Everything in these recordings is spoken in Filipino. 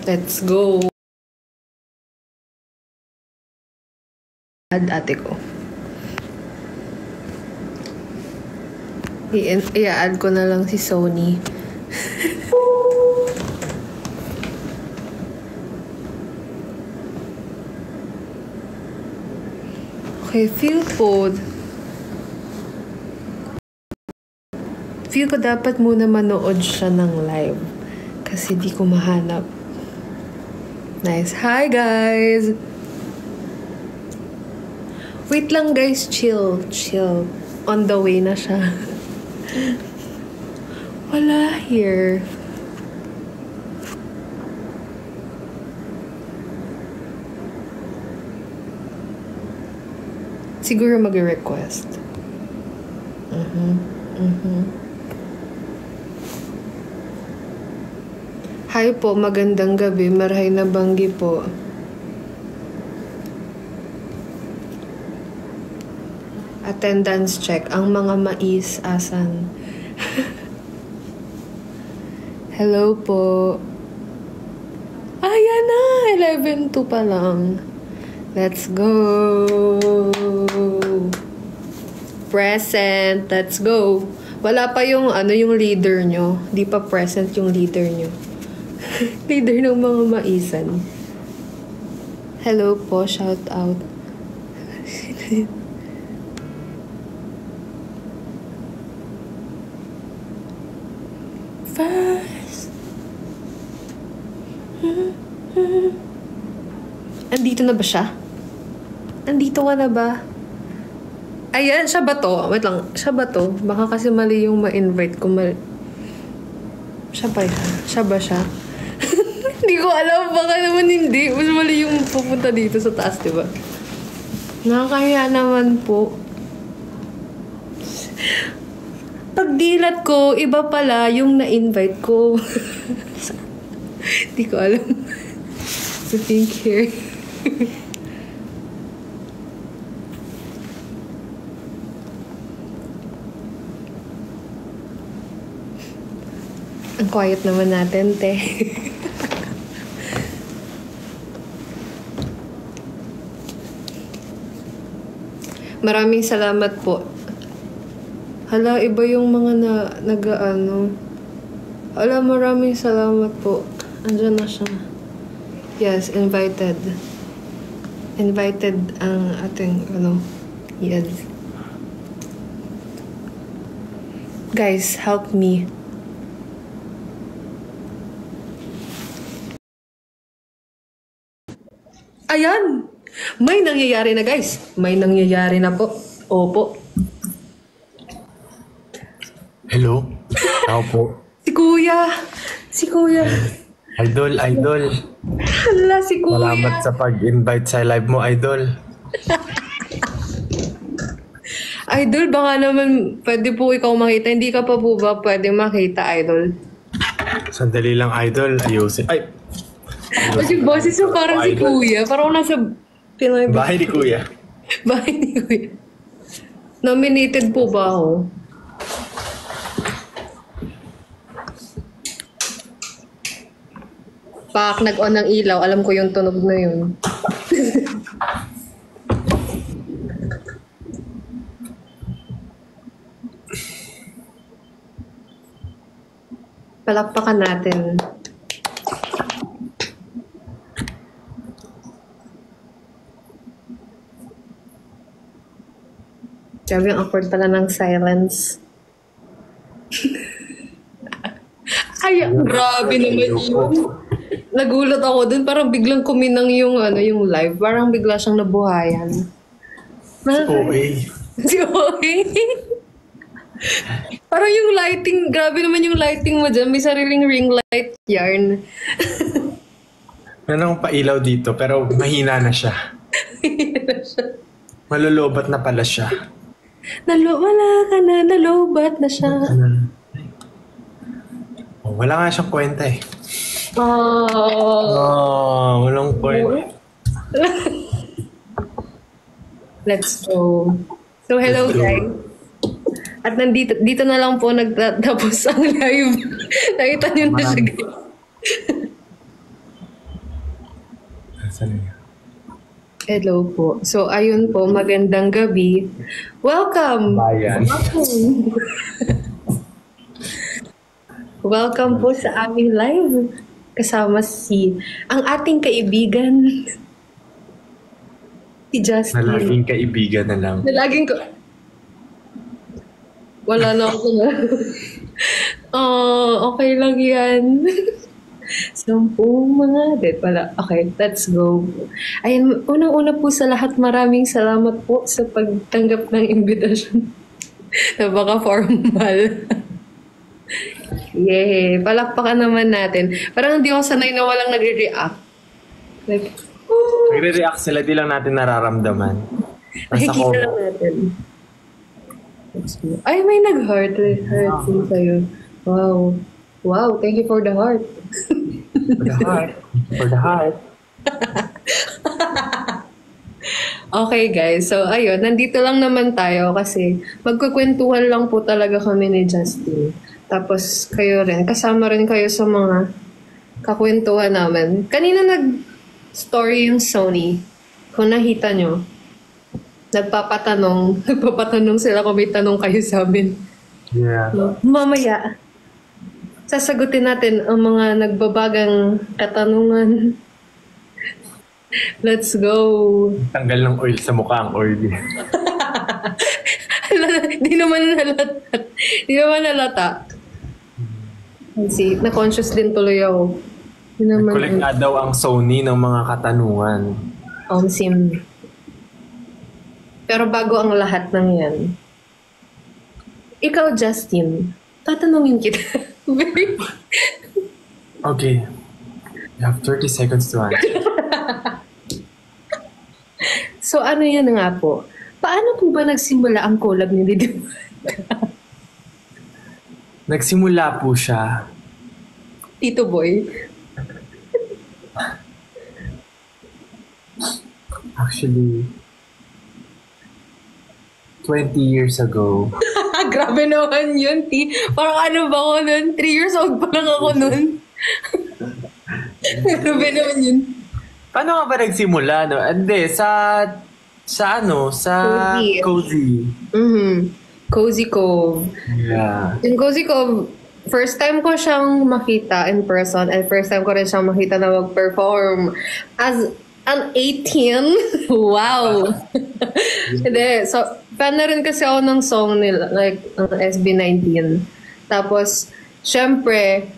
Let's go. Add ate ko. I-add ko na lang si Sony. Okay, feel ko dapat muna manood siya ng live. Kasi di ko mahanap. Nice. Hi, guys! Wait lang, guys. Chill. On the way na siya. Wala here. Siguro mag-request. Hi po, magandang gabi. Marhay na banggi po. Attendance check. Ang mga mais, asan? Hello po. Ayan na! 11:02 pa lang. Let's go! Present! Let's go! Wala pa yung yung leader nyo. Di pa present yung leader nyo. Leader ng mga maisan. Hello po, shout out. First. Andito na ba siya? Andito ka na ba? Ayan, siya ba to? Wait lang, siya ba to? Baka kasi mali yung ma-invite ko. Siya ba siya? Siya ba siya? Hindi ko alam, baka naman hindi. Mas mali yung pupunta dito sa taas, diba? Nakakahiya naman po. Pagdilat ko, iba pala yung na-invite ko. Hindi ko alam. So, think here. Ang quiet naman natin, te. Maraming salamat po. Hala, iba yung mga Hala, maraming salamat po. Andiyan na siya. Yes, invited. Invited ang ating, yes. Guys, help me. Ayan! May nangyayari na, guys. May nangyayari na po. Opo. Hello? Ako po. Si Kuya. Idol. Hala, si Kuya. Salamat sa pag-invite sa live mo, Idol. Idol, baka naman pwede po ikaw makita. Hindi ka pa po ba pwede makita, Idol? Sandali lang, Idol. Ayusin. Ay! Kasi boses mo parang si Kuya. Parang nasa Pinoy. Bahay ni Kuya. Bahay ni Kuya. Nominated po ba ako? Pak, nag-on ng ilaw. Alam ko yung tunog na yun. Palakpakan natin. Sabi ang awkward pala ng silence. Ay, grabe naman yun. Nagulat ako dun. Parang biglang kuminang yung live. Parang bigla siyang nabuhayan. Si OA. Parang yung lighting, grabe naman yung lighting mo dyan. May sariling ring light yarn. Meron akong pailaw dito, pero mahina na siya. Malulubat na pala siya. Wala ka na, nalobat na siya. Wala nga siyang kwenta eh. Walang kwenta. Let's go. So, hello guys. At dito na lang po nagtatapos ang live. Nakita niyo na siya guys. Saan niya? Hello po. So, ayun po, magandang gabi. Welcome! Bayan. Welcome po sa aming live. Kasama ang ating kaibigan, si Na Justin. laging kaibigan na lang. Na laging ko... Wala na ako na. Okay lang yan. 10 mga dead pala. Okay, let's go. Ayun, unang-una po sa lahat, maraming salamat po sa pagtanggap ng invitation. Napaka-formal. Yay! Palakpakan naman natin. Parang hindi ako sanay na walang nagre-react. Like, Nagre-react sila, di lang natin nararamdaman. Nasa nakikita lang natin. Ay, may nag-heart. Heart din sa'yo. Wow. Wow, thank you for the heart. For the heart. For the heart. Okay guys, so ayun, nandito lang naman tayo kasi magkukwentuhan lang po talaga kami ni Justin. Tapos kayo rin, kasama rin kayo sa mga kakwentuhan namin. Kanina nag-story yung Sony. Kung nakita nyo, nagpapatanong sila kung may tanong kayo sa amin. Yeah. So, mamaya, sasagutin natin ang mga nagbabagang katanungan. Let's go! Tanggal ng oil sa mukha ang oily. Di naman halata. See, na-conscious din tuloy ako. Di naman. Collect nga daw ang Sony ng mga katanungan. Sim. Pero bago ang lahat ng yan, ikaw, Justin, tatanungin kita. Okay. You have 30 seconds to answer. So ano yan nga po? Paano po ba nagsimula ang collab ni Didi? Nagsimula po siya. Tito Boy? Actually, 20 years ago. Grabe naman yun, T. Parang ano ba ako nun? 3 years old pa lang ako nun. Grabe naman yun. Paano nga ba nagsimula? No? Hindi, sa Cozy. Mm-hmm. Cozy Cove. Yeah. Yung Cozy Cove, first time ko siyang makita in person and first time ko rin siyang makita na mag-perform as an 18. Wow! Hindi. So, fan na rin kasi ako ng song nila, like, SB19. Tapos, syempre,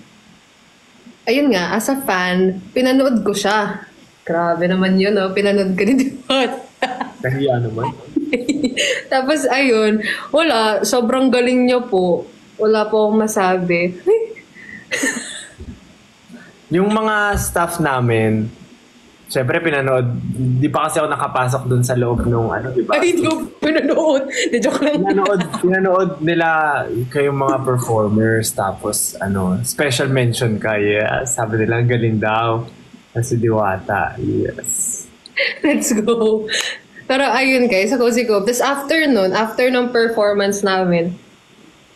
ayun nga, as a fan, pinanood ko siya. Grabe naman yun, no? Pinanood ka ni Diwat. Kahiya naman. Tapos, ayun, wala, sobrang galing niya po. Wala po akong masabi. Yung mga staff namin, syempre pinanood, di pa kasi ako nakapasok dun sa loob nung di ba? Ay, hindi ko pinanood. De, joke lang. Pinanood nila kayong mga performers, tapos special mention kay, sabi nila, ang galing daw. Si Diwata, yes. Let's go. Pero ayun guys, sa Cozy Cove. Tapos after ng performance namin,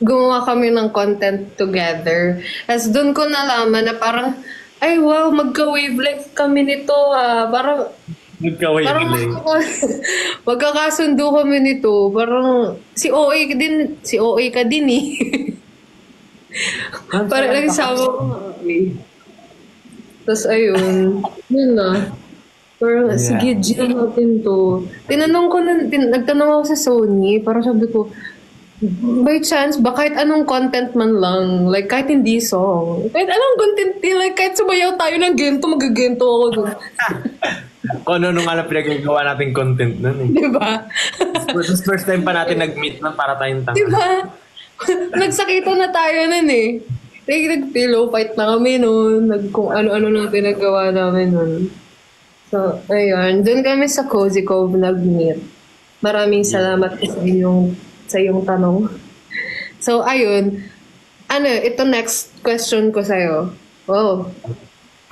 gumawa kami ng content together. Tapos doon ko nalaman na parang, ay wow, magka-wavelength kami nito ha. Parang magkakasundo kami nito. Parang si OA ka din eh. Parang nagsama ko. Tapos ayun, yun na. Parang, sige, G natin to. Nagtanong ako sa Sony, parang sabi ko, by chance, ba kahit anong content man lang, like kahit hindi song, kahit anong content, like kahit sumayaw tayo ng gento, mag-gento ako dun. Kung ano nga lang pinagagawa natin content nun eh. Diba? First time pa natin nag-meet nun para tayong tanga. Diba? Nagsakita na tayo nun eh. Nag-pillow fight na kami nun. Kung ano-ano na pinagawa namin nun. So, ayun. Doon kami sa Cozy Cove nag-meet. Maraming salamat sa iyong tanong. So, ayun. Ito next question ko sa'yo. Wow.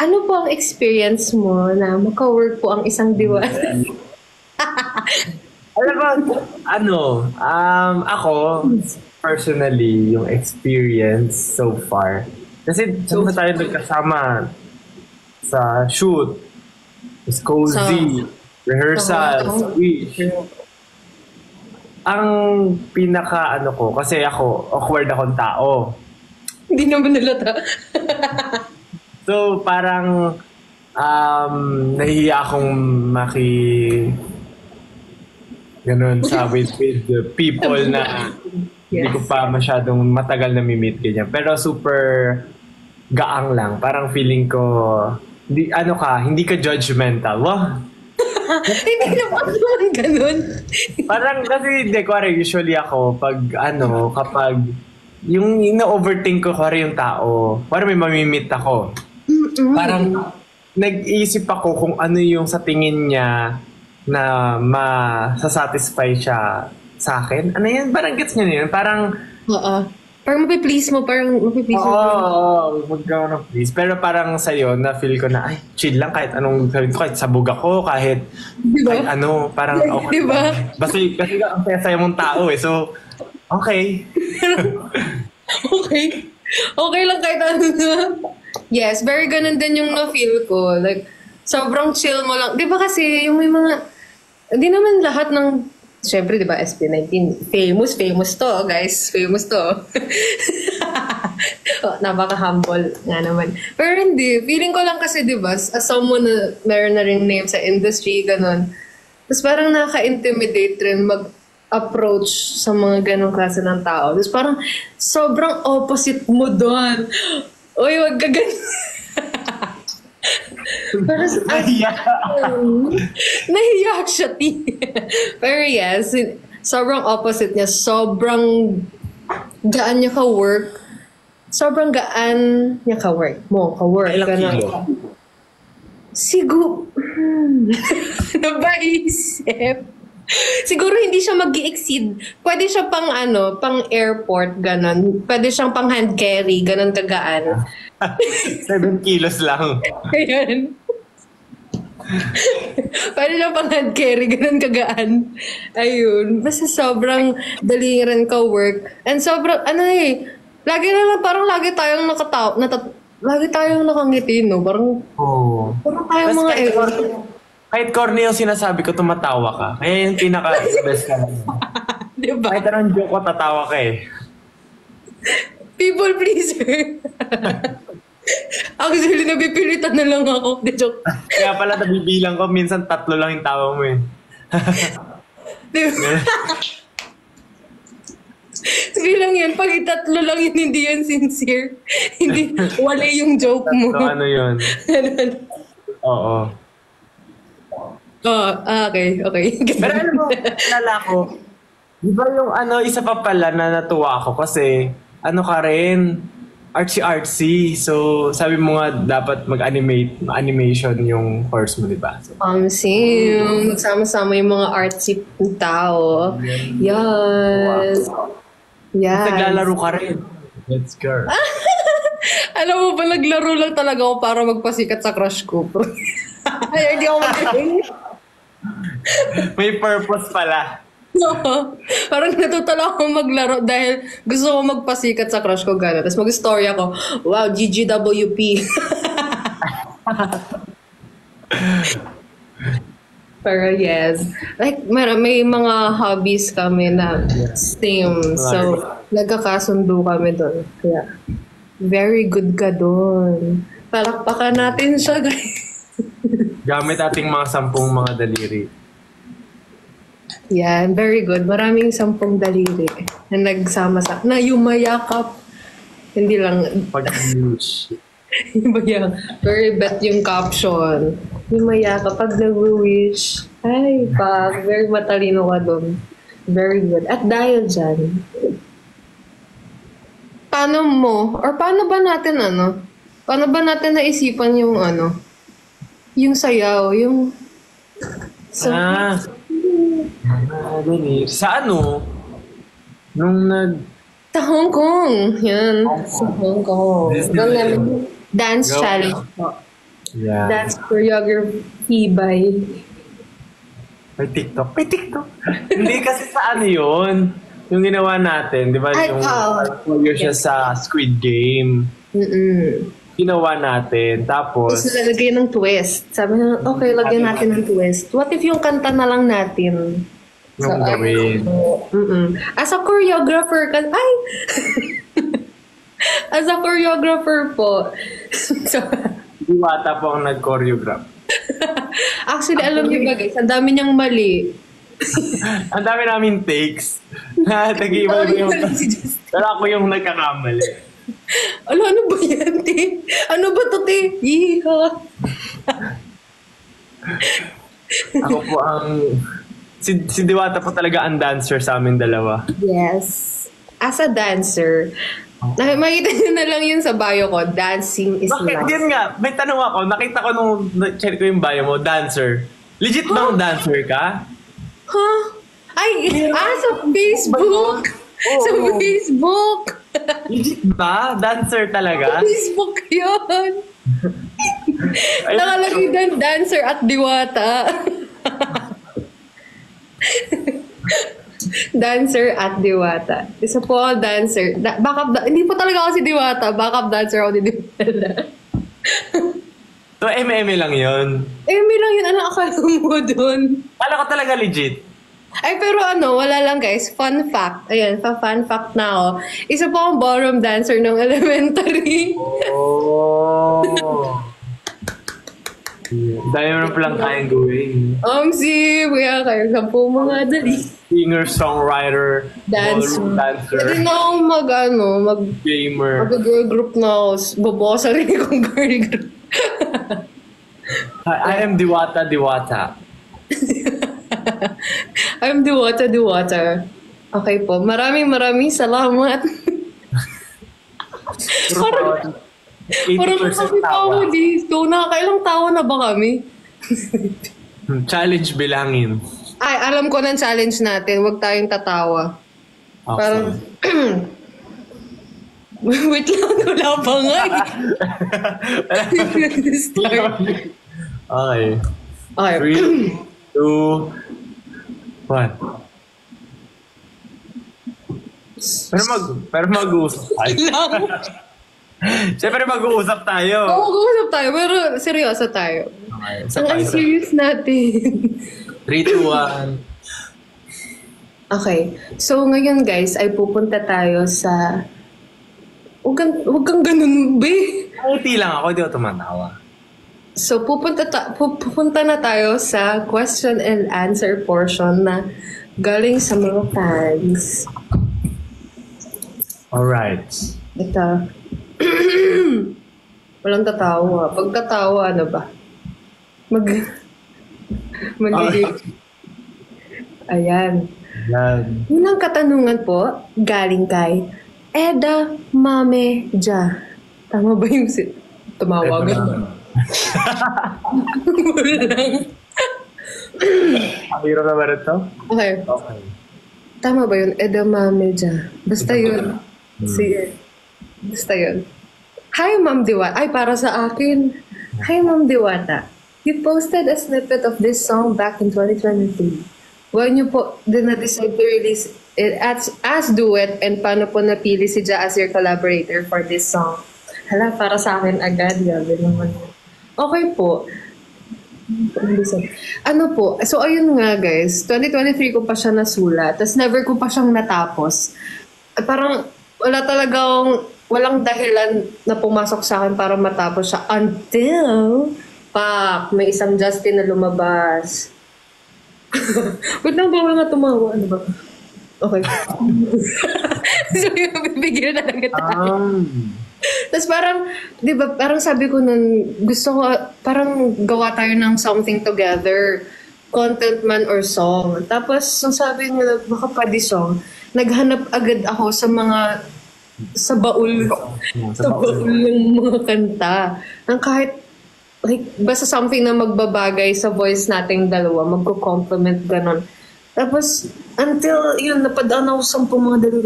Ano po ang experience mo na maka-work po ang isang diwata? Alam mo, ako, personally, yung experience so far. Kasi so tayo nagkasama sa shoot. It's cozy. Rehearsal. Wish. Ang pinaka ko, kasi ako, awkward akong tao. Hindi naman nalata. So, parang nahihiya akong ganun sa with the people na hindi ko pa masyadong matagal na mi-meet ganyan. Pero super gaang lang. Parang feeling ko, hindi ka judgmental. Wow! Hindi naman ganun. Parang kasi, usually ako, kapag yung ina-overthink ko, yung tao, parang may mamimit ako. Parang, nag-iisip ako kung ano yung sa tingin niya na masasatisfy siya sa akin. Ano yan? Parang gets niya yun. Parang, parang mapiplease mo. Oo, magkaroon ng please. Pero parang sa'yo, na-feel ko na, ay, chill lang kahit anong gawin ko, kahit sabog ako, kahit, diba? kahit parang okay. Diba? Kasi ang saya-saya mong tao eh. So, okay. Okay lang kahit ano na. Yes, very ganun din yung na-feel ko. Like, sobrang chill mo lang. Di ba kasi yung may mga, hindi naman lahat ng, syempre di ba SB19, famous to guys. Famous to. Napaka-humble nga naman. Pero hindi, feeling ko lang kasi di ba, as someone na meron na rin name sa industry, ganun. Tapos parang nakaka-intimidate rin mag-approach sa mga ganong klase ng tao. Tapos parang sobrang opposite mo doon. Uy, wag ka ganun. Pero nahiya siya, Pero yes, sobrang opposite niya. Sobrang gaan niya ka-work. Sobrang gaan niya ka-work. Ilang kilo? Siguro, nabaisip. Siguro hindi siya mag-i-exceed. Pwede siya pang airport, ganon. Pwede siyang pang hand carry, ganon kagaan. 7 kilos lang. Ayan. Pwede siyang pang hand carry, ganon kagaan. Ayun. Basta sobrang daliran ka work. And sobrang, lagi tayong lagi tayong nakangiti, no? Parang tayong mga kahit corny yung sinasabi ko, tumatawa ka. Kaya yung pinaka-best ka lang. Diba? Kahit anong joke ko, tatawa ka eh. People pleaser. Actually, napipilitan na lang ako. The joke. Kaya pala nabibilang ko, minsan 3 lang yung tawa mo eh. Diba? Bilang yun, pag 3 lang yun, hindi yan sincere. Hindi, wala yung joke mo. Ano yun? Oo. Okay. Pero alam mo, nalala ko, di ba yung isa pa pala na natuwa ako kasi, ka rin, artsy-artsy. So, sabi mo nga, dapat mag-animation yung course mo, di ba? So, same. Magsama-sama yung mga artsy tao. Yes. Yes. Naglalaro ka rin. Let's go. Alam mo ba, naglaro lang talaga ako para magpasikat sa crush ko. Ay, hindi ako magaling. May purpose pala. No. Parang natuto lang ako maglaro dahil gusto ko magpasikat sa crush ko gano'n. Tapos mag-story ako, wow, GGWP. Pero yes, like may mga hobbies kami na same. So, nagkakasundo kami doon. Kaya, very good ka doon. Palakpakan natin siya, guys. Gamit ating mga 10 mga daliri. Yan, very good. Maraming 10 daliri na nagsama-sama. Na yumayakap. Hindi lang. Pag-use. Yumayakap. Very bet yung caption. Yumayakap pag nag-wish. Ay, very matalino ka doon. Very good. At dahil dyan, paano ba natin naisipan yung yung sayaw, yung sa nung sa Hong Kong. Yan. Sa Hong Kong. Dance challenge po. Yeah. Dance choreography by May TikTok. Hindi kasi sa yun. Yung ginawa natin, di ba? Yung siya sa Squid Game. ginawa natin. Tapos, Tapos lalagay ng twist. Sabi na, okay, lagyan natin ng twist. What if yung kanta na lang natin? yung gawin. As a choreographer, ay! As a choreographer po. So, Diwata po ang nag-choreograph. actually, alam niyo ba guys, ang dami niyang mali. Ang dami namin takes. Nag-iiba yung... Pero ako yung nagkakamali. Ano ba yan, te? Ano ba to, te? Yeeha! Ako po ang... Si Diwata po talaga ang dancer sa amin dalawa. Yes. As a dancer, makita niyo na lang yun sa bio ko, dancing is Bakit? life. Yun nga, may tanong ako. Nakita ko nung check ko yung bio mo, dancer. Legit bang dancer ka? Huh? Ay, sa Facebook! Oo. Sa Facebook! Legit ba? Dancer talaga? Facebook yun! Ayun. Nakalagay doon, dancer at diwata. Dancer at diwata. Isa po ako dancer. Hindi po talaga ako si diwata. Backup dancer ako ni diwata. So, MM lang yun. May lang yun. Ano akala mo doon? Kala ko talaga legit. Ay, pero wala lang guys. Fun fact. Ayan, fun fact na ako. Isa po akong ballroom dancer ng elementary. Oh. Dahil mo palang kayang gawin. Kuya kayo. Sampu mga dali. Singer, songwriter, Dance. ballroom dancer, Pwede na akong gamer. mag-girl group na ako. Bubuo sa sarili kong girl group. I am Diwata. I'm Diwata. Okay po. Maraming salamat. Parang 80% tawa tawa. dito. Nakakailang tawa na ba kami? Challenge bilangin. Ay, alam ko ng challenge natin. Huwag tayong tatawa. Okay. Parang, wait lang, wala pa nga eh. Start. Okay. Okay. 3, 2, 1. Pero mag-uusap tayo. Lang. Siyempre mag-uusap tayo. Oo, mag-uusap tayo, pero seryoso tayo. Okay. Ang serious natin. 3, 2, 1. Okay. So, ngayon guys, ay pupunta tayo sa... Huwag kang ganun, be. Ngiti lang ako, di ako tumatawa. So, pupunta na tayo sa question and answer portion na galing sa mga fans. Alright. Ito. Walang tatawa. Pag tatawa, ano ba? Ayan. Yan. Unang katanungan po, galing kay Eda Mame Ja. Tama ba yung tumawagan? Walang. Ang hero na ba ito? Okay. Okay. Tama ba yun? Eda Mame Ja. Basta yun. Sige. Basta yun. Hi, Ma'am Diwata. Ay, para sa akin. Hi, Ma'am Diwata. You posted a snippet of this song back in 2023. When you po na-decide to release it as duet and paano po napili si Ja as your collaborator for this song? Hala, para sa akin agad. Gabi naman. Okay po. Ano po? So, ayun nga guys. 2023 ko pa siya nasulat. Tapos never ko pa siyang natapos. At parang walang dahilan na pumasok sa akin para matapos siya until may isang Justin na lumabas. Wait lang, bawal nga tumawa. Ano ba? Okay. So, yung bibigyan na lang kita. Tapos parang, di ba, parang sabi ko nun, gusto ko, parang gawa tayo ng something together. Content man or song. Tapos, nung sabi nila, baka pwede song, naghanap agad ako sa baul ng mga kanta. Ang kahit, basta something na magbabagay sa voice nating dalawa, magko-compliment, ganon. Tapos, until yun, napadaan ako sa mga dalawa.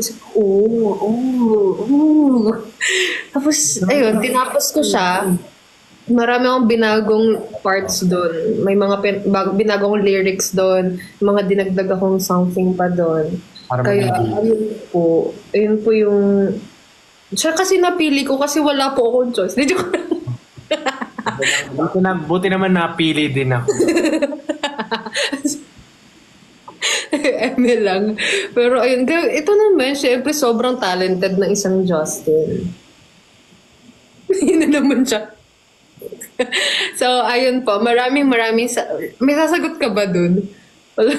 Tapos, ayun, tinapos ko siya. Marami akong binagong parts doon. May mga binagong lyrics doon. Mga dinagdag akong something pa doon. Kaya, ayun po yung... Siya kasi napili ko kasi wala po akong choice. Hindi ko Buti naman napili din ako. Eme lang. Pero ayun, ito naman, syempre sobrang talented ng isang Justin. Yun na naman siya. So, ayun po. Maraming may sasagot ka ba dun? Wala.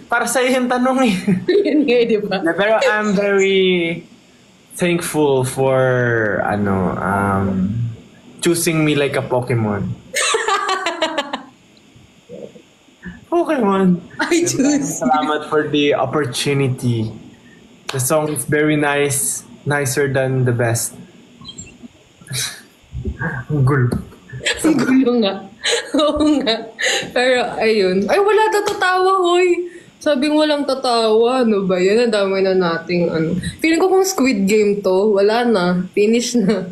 Para sa'yo yung tanong eh. Yun nga, di ba? Pero I'm very thankful for choosing me like a Pokemon. Pokemon. I choose. Salamat for the opportunity. The song is very nice. Nicer than the best. Ang gulo. Ang gulo nga. Oo nga. Pero, ayun. Ay, wala tatawa, hoy. Sabing walang tatawa. Ano ba yan? Ang dami na nating Feeling ko kung Squid Game to, wala na. Finish na.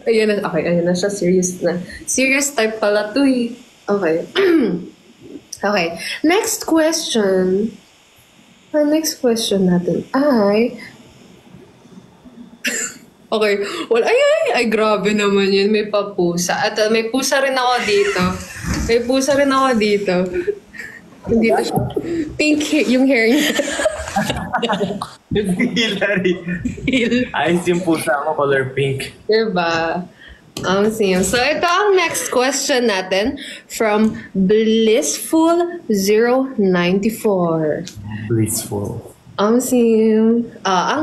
Ayan na. Okay, ayan na siya. Serious na. Serious type pala to eh. Okay. Okay. Next question. Ang next question natin ay... Okay. Well, ay, grabe naman yun. May papusa. At may pusa rin ako dito. May pusa rin ako dito. Dito siya. Pink yung hair niya. Hilary. Ayos yung pusa ako, color pink. Diba? So, ito ang next question natin from Blissful094. Blissful. Ang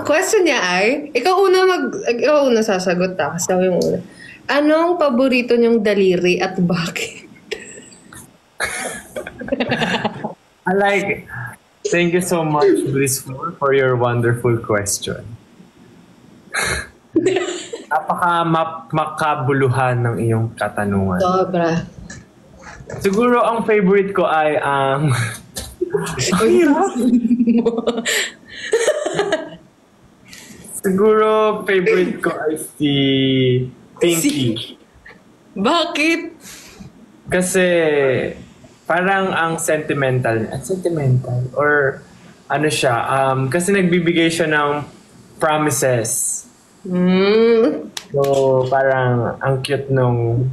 question niya ay, ikaw una sasagot ta. Kasi ako yung una. Anong paborito niyong daliri at bakit? Thank you so much, Blissful, for your wonderful question. Makabuluhan ng iyong katanungan. Sobra. Siguro ang favorite ko ay ang... Siguro favorite ko ay si Pinky. Bakit? Kasi parang ang sentimental or ano siya, kasi nagbibigay siya ng promises. So parang ang cute nung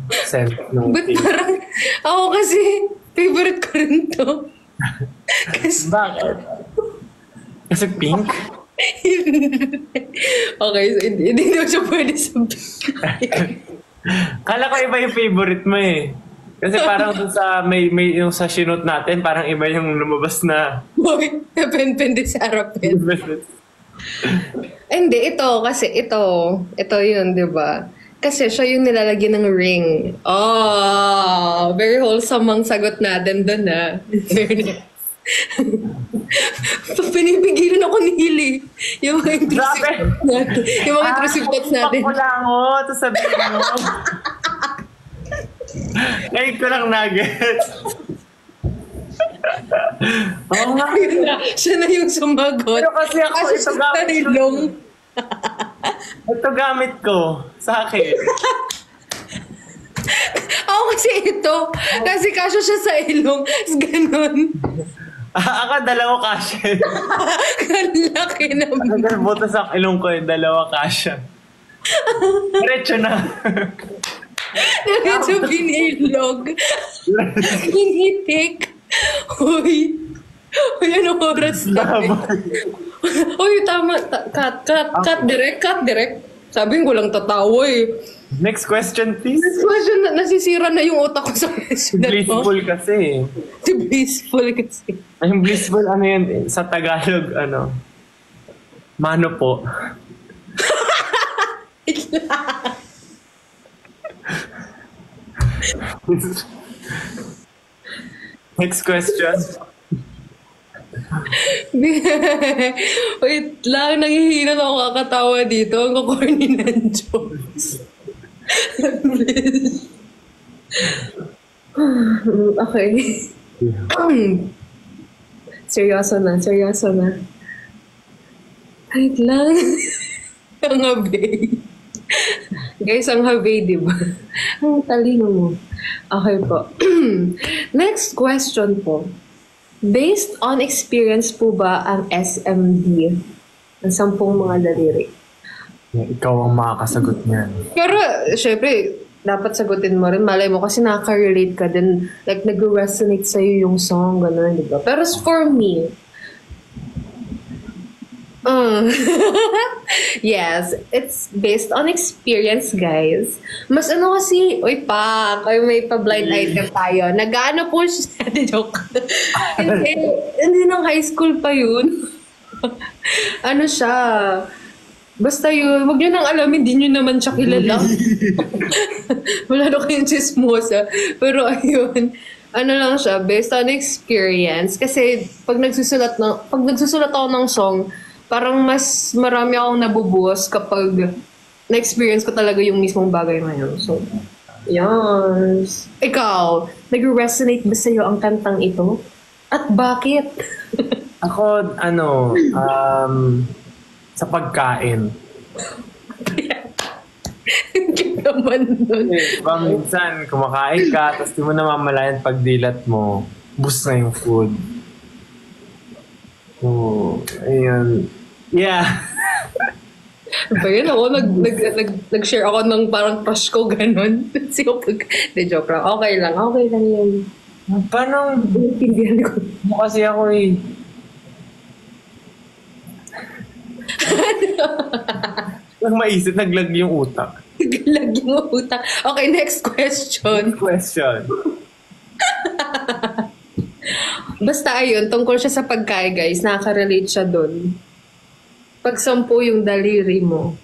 nung But Pinky. parang ako kasi favorite ko rin to. Bakit? Kasi pink? Okay, so hindi na siya pwede sabihin. Kala ko iba yung favorite mo eh. Kasi parang dun sa may yung sa sinot natin, parang iba yung lumabas na. Boy, pen din sa harapin. Hindi, ito yun, di ba? Kasi siya yung nilalagyan ng ring. Oh, very wholesome ang sagot natin doon, ha? Pinipigilan ako ni Hili. Yung mga intrusive natin. Yung mga intrusive thoughts natin. Wala ko, ito sabihin mo. Ngayon ko lang nugget. Oo nga. Siya na yung sumagot. Pero kasi ako, ito gamit ko. Ito gamit ko sa akin. Ako kasi ito. Kasi kasya siya sa ilong. Ganon. Ako, dalawa kasya. Kalaki naman. Ang butas ang ilong ko yung dalawa kasya. Diretso na. Diretso binilog. Pinitik. Uy. Uy, anong oras na? Uy, tama. Cut direct. Sabi ko lang tatawa eh. Next question, please. Next question, nasisira na yung utak ko sa question na to. Blissful kasi. Si Blissful kasi. Yung blissful, ano yan, sa Tagalog, mano po. Next question. Wait lang, nangihinat ako kakatawa dito. Ang kukorny ng jokes. Okay. Seryoso na. Wait lang. Ang habay. Guys, ang habay, di ba? Ang talino mo. Okay po. Next question po. Based on experience po ba ang SMD ng 10 mga daliri? Ikaw ang makakasagot niyan. Pero, syempre, dapat sagutin mo rin. Malay mo kasi nakaka-relate ka din. Like, nag-resonate sa'yo yung song, gano'n, di ba? Pero for me, yes, it's based on experience, guys. Mas ano kasi, uy pak, ay may pa-blind item tayo. Nag-ano po siya, joke. hindi nung high school pa yun. Ano siya, basta yun, wag nyo nang alam, hindi nyo naman siya kilala. Wala na kayong chismosa. Pero ayun, ano lang siya, based on experience. Kasi pag nagsusulat ako ng song, parang mas marami akong nabubuhos kapag na-experience ko talaga yung mismong bagay na yun. So, yes. Ikaw, nag-resonate ba sa'yo ang kantang ito? At bakit? Ako, sa pagkain. Hindi naman nun. Diba, minsan, kumakain ka, tapos di mo namamalayan pagdilat mo, boost na yung food. So, ayun. Yeah. Ba yun ako, nag-share ako ng parang crush ko, ganun. Siyo pag, de joke lang. Okay lang yun. Paano? Pindihan ko. Kasi ako eh. Nang maisip, naglag yung utak. Naglag yung utak. Okay, next question. Basta ayun, tungkol siya sa pagkain, guys. Nakaka-relate siya dun. Pag 10 yung daliri mo.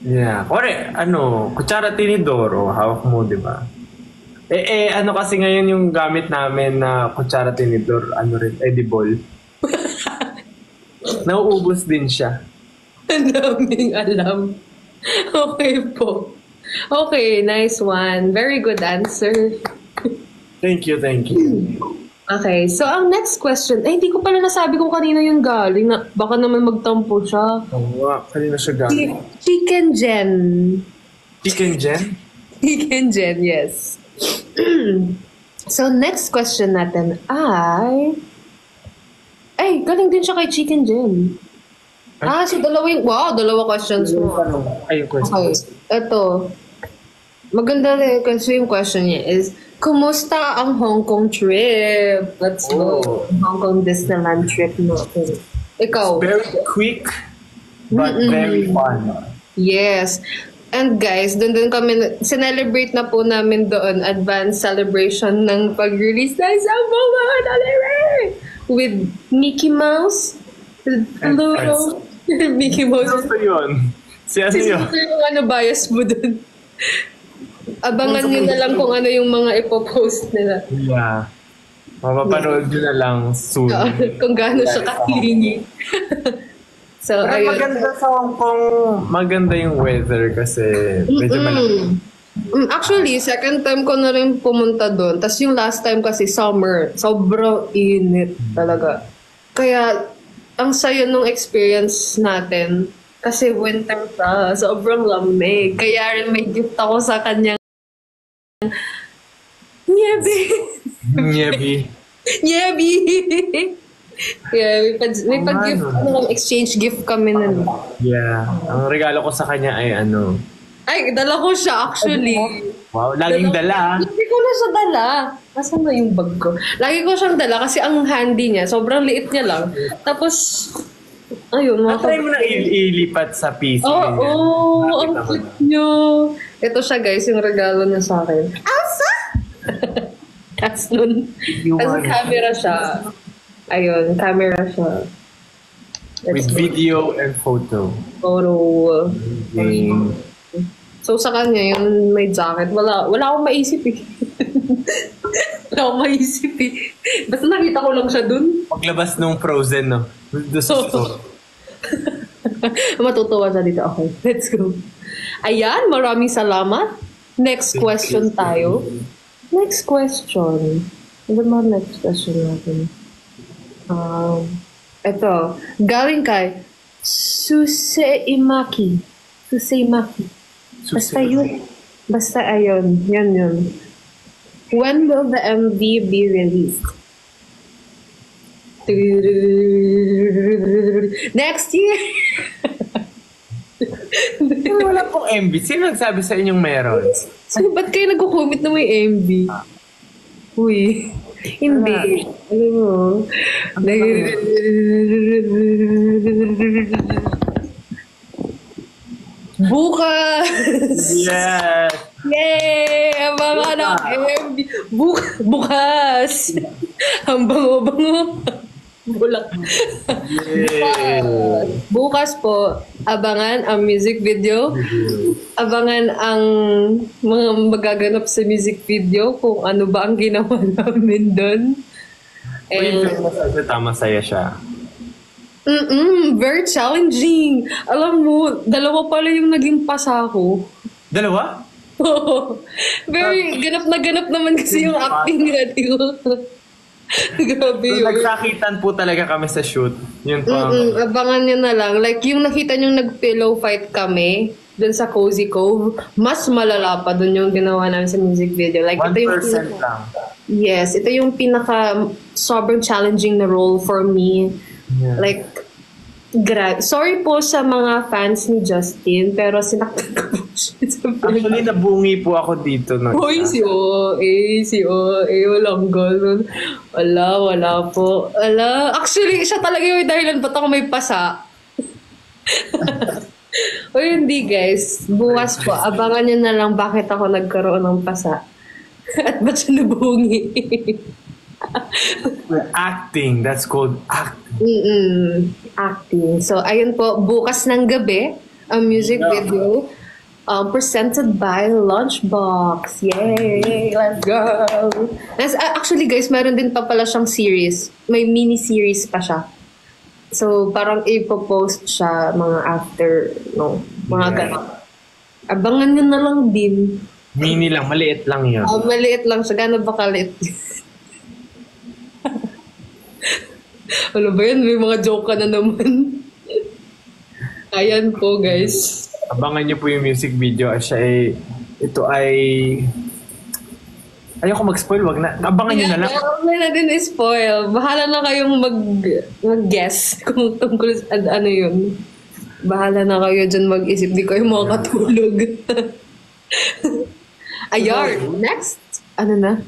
Yeah. Kore, kutsara tinidor, hawak mo, di ba? Ano kasi ngayon yung gamit namin na kutsara tinidor, edible. Nauubos din siya. Ang daming alam. Okay po. Okay, nice one. Very good answer. Thank you. Okay, so ang next question, hindi ko pala nasabi kung kanino yung galing. Baka naman magtampo siya. Kanina siya galing. Chicken Jen. Chicken Jen? Chicken Jen, yes. So next question natin ay galing din siya kay Chicken Jen. So dalawa questions mo. Yung question. Okay, ito. Maganda rin kasi yung question niya is, kumusta ang Hong Kong trip? Let's go. Hong Kong Disneyland trip mo. Ikaw. Very quick, but very fun. Yes. And guys, dun celebrate na po namin doon, advanced celebration ng pag-release ng Sambo Mga Delivery! With Mickey Mouse, Pluto, Mickey Mouse. Ano yun? Siya yun? Yung bias mo dun? Abangan nyo na lang kung ano yung mga ipopost nila. Yeah. Mapapanood nyo na lang soon. Kung gaano siya kahilingi. So, pero ayun. Maganda sa Hong Kong, maganda yung weather kasi medyo malamig. Actually, second time ko na rin pumunta doon. Tapos yung last time kasi summer. Sobrang init talaga. Kaya, ang saya nung experience natin. Kasi winter pa. Sobrang lamig. Kaya rin may gift ako sa kanyang Niebi. Yeah, may pag-gift, exchange gift kami nun. Yeah. Ang regalo ko sa kanya ay Ay, dala ko siya actually. Wow, laging dala. Hindi ko na siya dala. Nasaan na yung bag ko? Lagi ko siyang dala kasi ang handy niya. Sobrang liit niya lang. Tapos, ayun. Try mo na ilipat sa PC. Oo, ang cute niyo. Ito siya guys, yung regalo niya sa akin. Elsa! That's nun. Kasi camera siya. Ayun, camera siya. With video and photo. Photo. So sa kanya, yung may jacket, wala akong maisip eh. Wala akong maisip eh. Basta nakita ko lang siya dun. Paglabas nung Frozen, no? Matutuwa siya dito. Okay, let's go. Ayan, maraming salamat. Next question tayo. Next question. Ano ba next question natin? Ito. Galing kay Suseimaki. Basta yun. Basta ayun. Yun. When will the MV be released? Next year! Wala pong MV. Sino nagsabi sa inyong meron? So, ba't kayo nagko-comment na may MV? Uy. Hindi. Alam mo. Bukas! Yes! Yay! Ang mga ng MV. Bukas! Ang bango-bango. Bulak. Yeah. Bukas po, abangan ang music video. Abangan ang mga magaganap sa music video kung ano ba ang ginawa namin doon. Tama saya siya. Very challenging. Alam mo, dalawa pala yung naging pasa ko. Dalawa? Very ganap naman kasi yung acting nga, di ko. Grabe So, yun. nagsakitan po talaga kami sa shoot. Yun po. Abangan nyo na lang. Like, yung nakita nyo nag-pillow fight kami dun sa Cozy Cove, mas malala pa dun yung ginawa namin sa music video. Like, 1% ito yung lang. Yes, ito yung pinaka sobrang challenging na role for me. Yeah. Like, sorry po sa mga fans ni Justin, pero sinaktan ko po siya sa Actually, nabungi po ako dito. No? Hoy, si OA, walang ganun. Wala po. Actually, siya talaga yung dahilan ba't ako may pasa. O hindi guys, bukas po, abangan nyo na lang bakit ako nagkaroon ng pasa. At ba't siya nabungi? Acting, that's called acting. Acting. So, ayun po, bukas ng gabi, ang music video, presented by Lunchbox. Yay! Let's go! Actually, guys, meron din pa pala siyang series. May mini-series pa siya. So, parang ipopost siya mga after, mga ganun. Abangan nyo na lang din. Mini lang, maliit lang yun. Maliit lang siya. Gano'n ba kaliit? Ano ba yan? May mga joke ka na naman. Ayan po, guys. Abangan niyo po yung music video. Ito ay... Ayoko mag-spoil, wag na. Abangan niyo na lang. Huwag na din spoil. Bahala na kayong mag-guess kung tungkol sa ano yun. Bahala na kayo dyan mag-isip. Di kayo makakatulog. Ayun. Next. Ano na?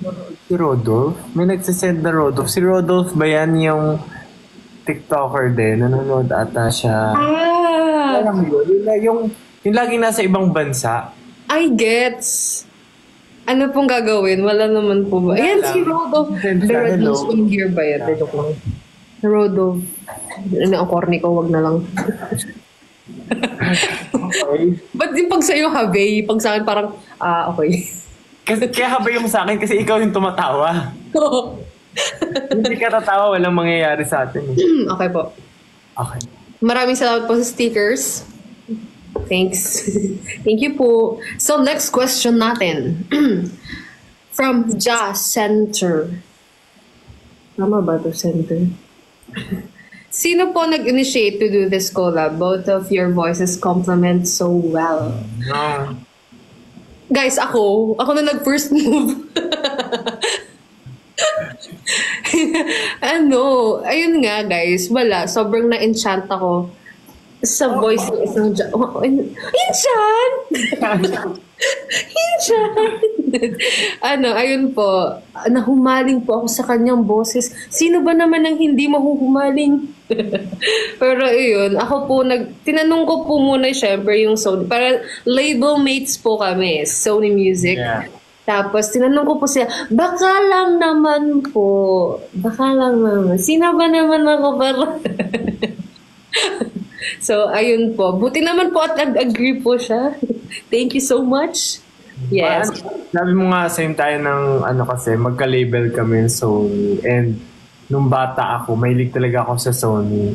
Si Rodolph? May nagsasend na Rodolph. Si Rodolph ba yan yung TikToker din? Nanonood ata siya. Alam mo yun? Yung lagi nasa ibang bansa. I gets. Ano pong gagawin? Wala naman po ba? Ayan, si Rodolph. Pero no swing gear ba yan? Joke lang. Rodolph. Ang corny ko, wag na lang. Okay. Ba't yung pag sa'yo, habe? Pag sa akin, parang, okay. Kaya habay mo sa akin kasi ikaw yung tumatawa. Hindi ka tatawa, walang mangyayari sa atin. Okay po. Okay. Maraming salamat po sa stickers. Thanks. Thank you po. So, next question natin. From Ja Center. Tama ba ito, Center? Sino po nag-initiate to do this collab? Both of your voices complement so well. No. Guys, ako na nag-first move. Ayun nga guys, wala. Sobrang na-enchant ako sa voice ng isang enchant! Ayun po, nahumaling po ako sa kanyang boses. Sino ba naman ang hindi mahuhumaling? Pero ayun, ako po, tinanong ko po muna syempre yung Sony. Para label mates po kami, Sony Music. Yeah. Tapos, tinanong ko po siya, baka lang naman. Sino ba naman ako para? So, ayun po. Buti naman po at agree po siya. Thank you so much. Yes. Sabi mo nga, same tayo ng kasi, magka-label kami Sony. And nung bata ako, mahilig talaga ako sa Sony.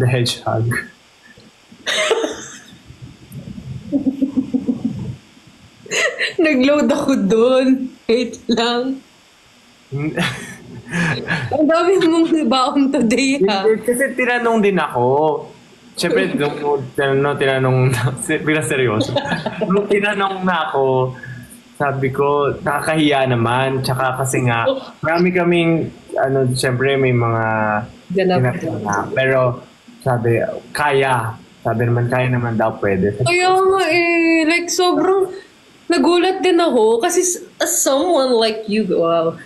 The Hedgehog. Nag-load ako doon. Wait lang. Ang dami mong baon today, ha? Kasi tinanong din ako. Siyempre, tinanong bilang seryoso. Nung tinanong na ako, sabi ko, nakakahiya naman. Tsaka kasi nga, marami kaming, siyempre may mga Ganap. Pero, sabi, kaya. Sabi naman, kaya naman daw pwede. Kaya nga eh, like sobrang nagulat din ako kasi as someone like you, wow.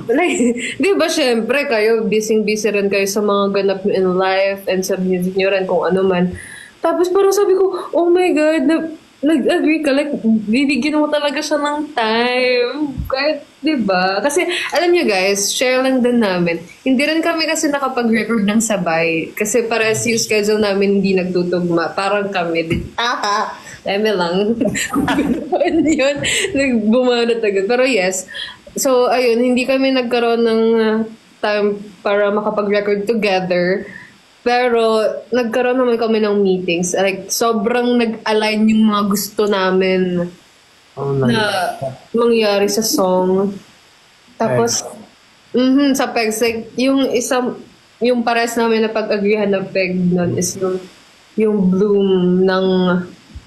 Like, di ba syempre kayo, busy rin kayo sa mga ganap nyo in life and sa music nyo rin kung ano man. Tapos parang sabi ko, oh my God, nag-agree ka, like, bibigyan mo talaga siya ng time. Kahit, di ba? Kasi, alam niyo guys, share lang din namin. Hindi rin kami kasi nakapag-record ng sabay. Kasi pares yung schedule namin hindi nagtutugma. Parang kami din. Dami lang. Yun, nagbumanat agad. Pero yes, so ayun, hindi kami nagkaroon ng time para makapag-record together. Pero nagkaroon naman kami ng meetings. Like, sobrang nag-align yung mga gusto namin na mangyari sa song. Tapos, sa pegs, like, yung pares namin na pag-agrihan na peg nun is yung bloom ng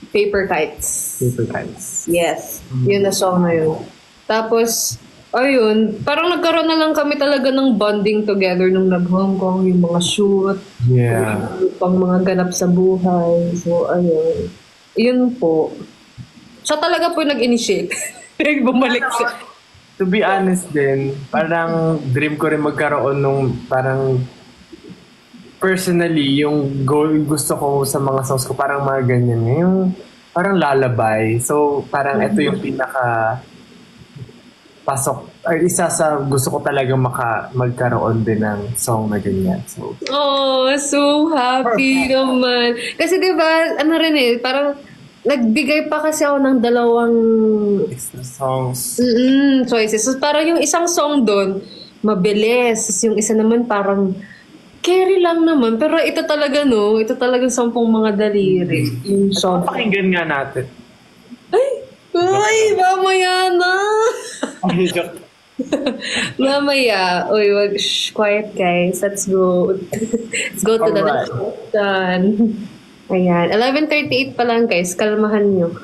Paper Kites. Paper Kites. Yes. Yun na song na yun. Tapos, ayun, parang nagkaroon na lang kami talaga ng bonding together nung nag-Hong Kong, yung mga shoot, pang mga ganap sa buhay. So, ayun. Yun po. Siya talaga po nag-initiate. Bumalik siya. To be honest din, parang dream ko rin magkaroon nung parang personally, yung goal, gusto ko sa mga songs ko, parang mga ganyan. Yung parang lalabay. So, parang ito yung pinaka pasok, ay isa sa gusto ko talaga magkaroon din ng song na ganyan. So, oh, so happy naman. Kasi diba, ano rin eh, parang nagbigay pa kasi ako ng dalawang extra songs. Choices. So, parang yung isang song doon, mabilis. Yung isa naman parang carry lang naman. Pero ito talaga, no? Ito talaga 10 mga daliri. Yung song. Pakinggan nga natin. Ay, mamaya na! Mamaya. Uy, quiet guys. Let's go. Let's go to the next one. Ayan. 11:38 pa lang guys. Kalmahan nyo.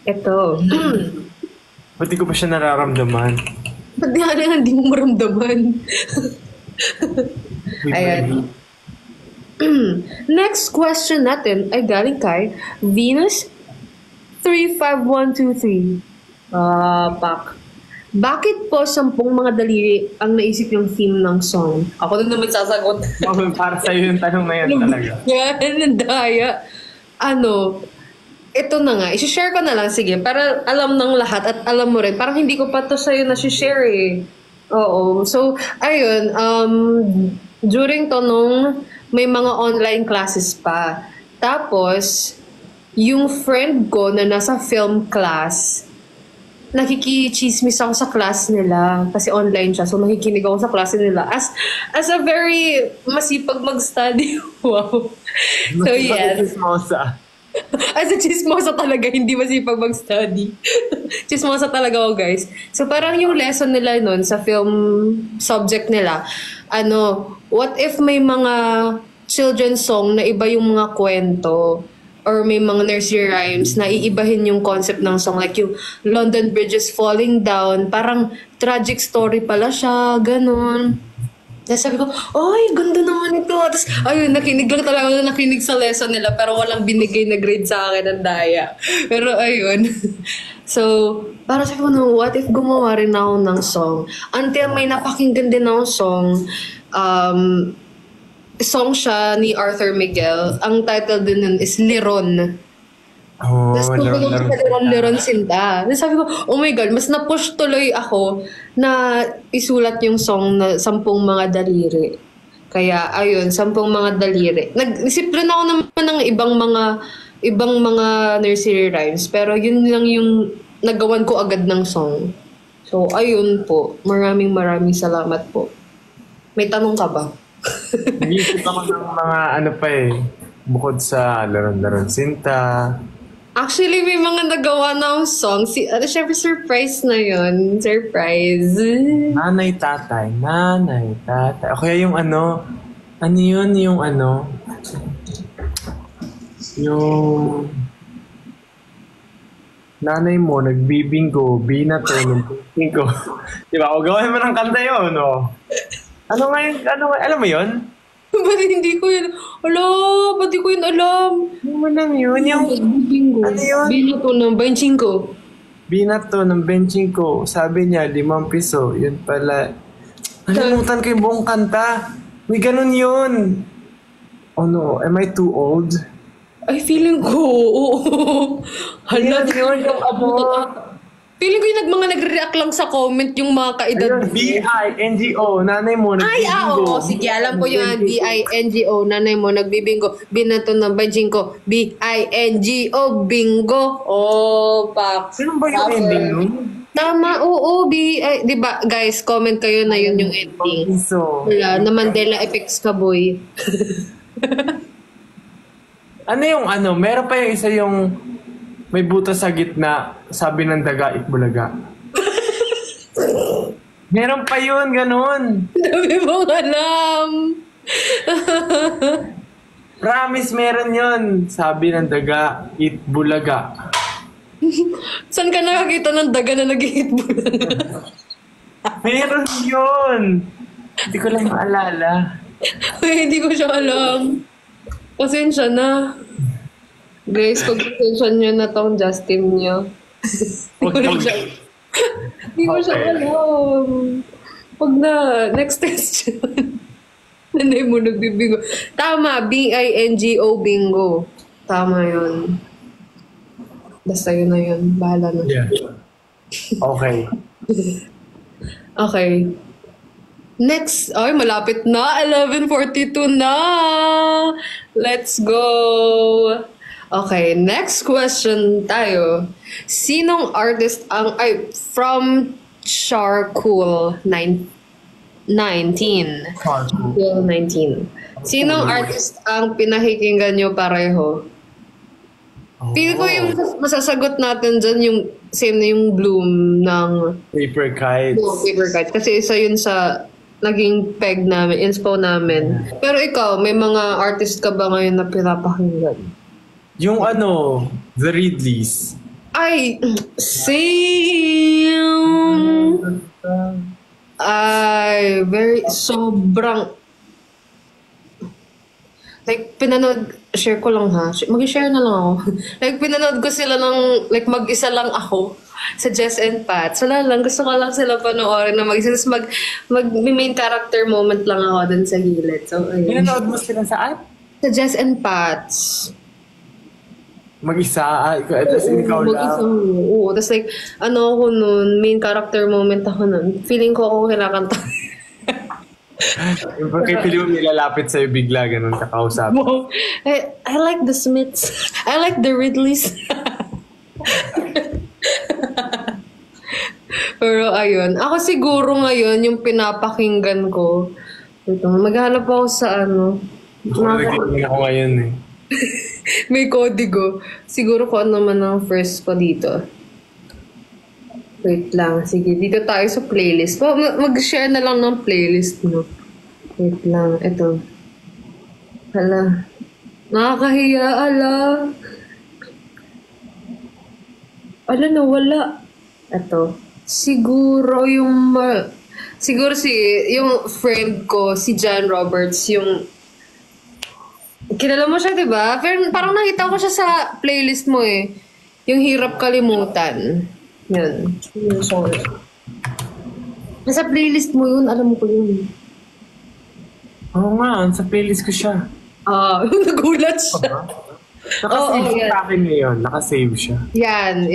Ito. Ba't di ko pa siya nararamdaman? Ba't hindi mo maramdaman? Ayan. Next question natin ay galing kay Venus 35123. Pak. Bakit po 10 mga daliri ang naisip yung theme ng song? Ako na naman sasagot. Para sa'yo yung tanong na yan talaga. Yan, daya. Ito na nga. I-share ko na lang. Sige, para alam ng lahat at alam mo rin. Parang hindi ko pa to sa'yo na-share eh. Oo. So, ayun. During to nung may mga online classes pa. Tapos, yung friend ko na nasa film class, nakikichismis ako sa class nila kasi online siya. So, nakikinig ako sa class nila as a very masipag mag-study. Wow. So, yes. As a chismosa talaga, hindi masipag mag-study. Chismosa talaga ako, guys. So, parang yung lesson nila nun sa film subject nila, what if may mga children's song na iba yung mga kwento or may mga nursery rhymes na iibahin yung concept ng song, like yung London Bridge is falling down, parang tragic story pala siya, ganun. Tapos sabi ko, ay, ganda naman ito. Tapos, ayun, nakinig sa lesson nila, pero walang binigay na grade sa akin ng daya. Pero, ayun. So, para sabi ko, no, what if gumawa rin ako ng song? Until may napakinggan din akong song, song siya ni Arthur Miguel. Ang title din nun is Liron. Oh, Liron Sinta. Tapos sabi ko, oh my God, mas na-push tuloy ako na isulat yung song na 10 mga daliri. Kaya, ayun, 10 mga daliri. Nag-isip rin ako naman ng ibang mga nursery rhymes. Pero yun lang yung nagawan ko agad ng song. So, ayun po. Maraming salamat po. May tanong ka ba? Nag-iisip ako ng mga bukod sa Laron Sinta. Actually, may mga nagawa na akong song. Siyempre, surprise na yun. Surprise. Nanay, tatay. O kaya yung yung nanay mo, nagbibinggo, binato ng binggo. Diba? O gawin mo ng kanta yun, no? Alam mo yun? Ba't hindi ko yun? Ala, ba't di ko yun alam? Ano lang yun? Yung, Bingo. ano yun? Binato ng 25. Binato ng benching ko. Sabi niya, 5 piso. Yun pala. Nalimutan ko yung buong kanta. May ganun yun. Oh no, am I too old? Ay, feeling ko, oo. Hala, Yun, yung feeling ko yung mga nagre-react lang sa comment yung mga kaedad. Ayun, B-I-N-G-O. Nanay mo, Ay, nagbibingo. oo. Sige, alam ko yung B-I-N-G-O. Nanay mo, nagbibingo. Binato ng banjing ko. B-I-N-G-O. Bingo. Oh, Paps. Sino ba yung ending nun? Tama, oo. Di ba, guys, comment kayo na yun yung ending. So, Wala, na Mandela effects ka, boy. ano yung ano? Meron pa yung isa yung may butas sa gitna, sabi ng daga, Itbulaga. Meron pa yun, ganun. Dami mong alam. Promise, meron yun. Sabi ng daga, Itbulaga. Saan ka nakakita ng daga na nag-hit Meron yun. Hindi ko lang maalala. Ay, hindi ko siya alam. Pasensya na. Guys, pag-pasensya nyo na tong Justin nyo. Hindi ko siya alam. Pag na, next question. Nanay mo nagbibigo. Tama, B-I-N-G-O, bingo. Tama yun. Basta yun na yun. Bahala na. Yeah. Okay. Okay. Next, ay malapit na, 11:42 na. Let's go. Okay, next question tayo. Sinong artist ang, from Charcool 19. Charcool 19. Sinong artist ang pinakikinggan nyo pareho? Feel ko yung masasagot natin dyan yung same na yung Bloom ng Paper Kites. Paper Kites. Kasi isa yun sa naging peg namin, inspo namin. Pero ikaw, may mga artist ka ba ngayon na pinapakinggan? Yung ano, The Ridleys. Ay, same! Ay, sobrang, like, share ko lang ha. Mag-share na lang ako. Like, pinanood ko sila ng, like, mag-isa lang ako sa Jess and Pat. Wala lang, gusto ko lang sila panoorin na mag-isa. Tapos main character moment lang ako dun sa gilid. So, ayun. Pinanood mo sila saan? Sa Jess and Pat's. Mag-isa? Tapos ikaw lang? Oo. Tapos like, ano ako nun, main character moment ako nun. Feeling ko ako kinakanta. Yung pagkay pili mo nilalapit sa'yo bigla, ganun kakausap. Wow. I like the Smiths. I like the Ridleys. Pero ayun. Ako siguro ngayon, yung pinapakinggan ko. Ito, maghanap ako sa ano. Nagtitingin ako ngayon eh. May kodigo. Siguro ko ano naman ang first ko dito. Wait lang. Sige, dito tayo sa playlist. Mag-share na lang ng playlist mo. Wait lang. Ito. Hala. Nakakahiya, ala. Ala, nawala. Ito. Siguro yung... siguro yung friend ko, si John Roberts, yung... Kilala mo siya, diba? Pero parang nakita ko siya sa playlist mo eh. Yung Hirap Kalimutan. Yan. Yung song. Nasa playlist mo yun, alam ko yun. Oo nga, sa playlist ko siya. Nagulat siya. Nakasave siya sa akin ngayon. Nakasave siya. Yan.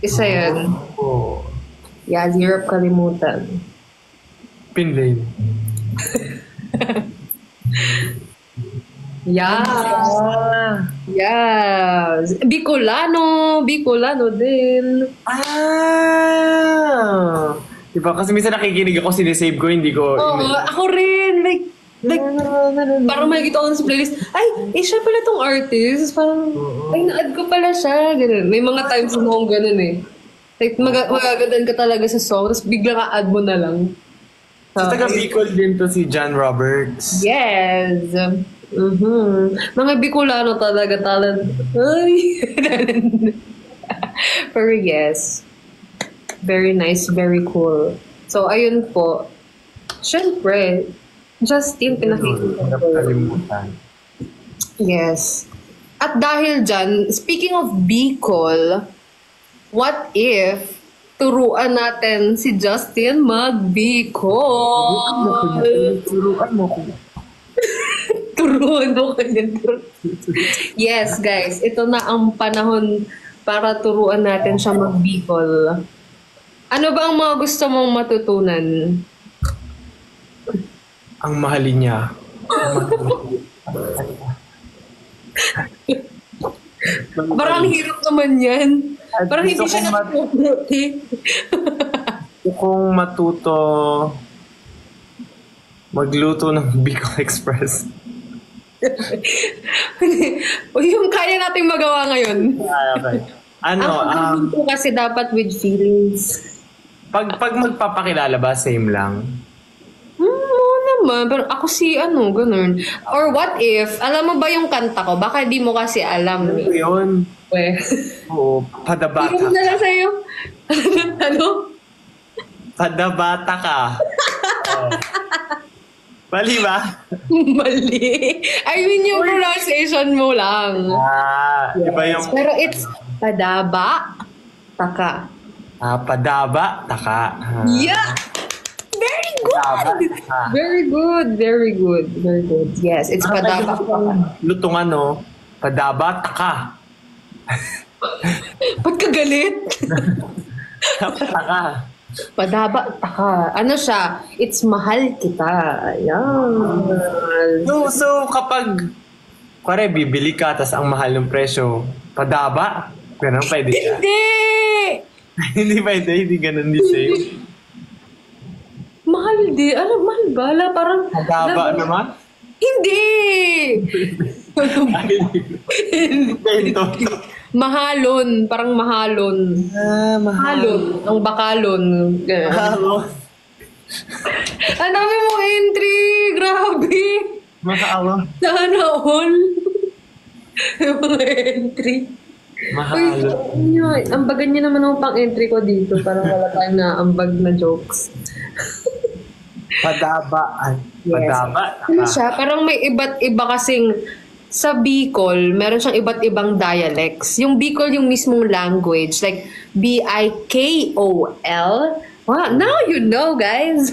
Isa yan. Oo. Yan, Hirap Kalimutan. Pinlane. Yeah. Yeah. Bicolano din. Diba? Kasi minsan nakikinig ako, sinesave ko, hindi ko... Ako rin. Like, parang makikita ko sa playlist, siya pala tong artist. Parang, na-add ko pala siya. Ganun. May mga times mo akong ganun eh. Like, magagadan ka talaga sa song, tapos bigla ka-add mo na lang. Sa taga Bicol din to si John Roberts. Yes. Mga Bicolano talaga talent. Ay. Pero yes. Very nice, very cool. So, ayun po. Siyempre, Justin, pinakita Hirap ko. kalimutan. Yes. At dahil dyan, speaking of Bicol, what if turuan natin si Justin mag-Bicol? Turuan mo ko. Turuan mo kanya. Yes, guys. Ito na ang panahon para turuan natin siya mag-Bicol. Ano ba ang mga gusto mong matutunan? Ang mahalin niya. Parang ang hirap naman yan. At Parang hindi gusto siya kong nakapagputi. Gusto kong matuto magluto ng Bicol Express. O yung kaya nating magawa ngayon. Okay. Ano, Ang pagluluto kasi dapat with feelings. pag magpapakilala ba, same lang? Oo naman. Pero ako si ganun. Or what if, alam mo ba yung kanta ko? Baka di mo kasi alam. Ano yun? Eh. Oo, padabata. Tingnan na lang sa'yo. Ano? Padabata ka. Oh. Mali ba? Mali. I mean, yung pronunciation mo lang. Iba yung... Pero it's padaba, taka. Padaba, taka. Yeah! Very good! Padaba, taka. Very good, very good, very good. Yes, it's padaba, taka. Lutong ano, padaba, taka. Ba't ka galit? Taka. Padaba, taka. Ano siya? It's mahal kita. Ayan. So kapag, kuwari, bibili ka, tas ang mahal ng presyo, padaba, ganun pwede siya. Hindi! Hindi pwede, hindi ganun di sa'yo. Mahal di. Ano, mahal ba? Ala, parang... Padaba naman? Hindi! Ito. Mahalon. Parang mahalon. Mahalon. Ang bakalon. Mahalo. Ang dami mong entry! Grabe! Mahalo. Sana all. Yung mga entry. Mahalo. Uy, ambagan niyo naman ang pang-entry ko dito. Parang wala tayong naambag na jokes. Padaba. Yes. Padaba. Ano siya? Parang may iba't iba kasing sa Bicol, meron siyang iba't ibang dialects. Yung Bicol, yung mismong language, like B-I-K-O-L. Wow, now you know, guys.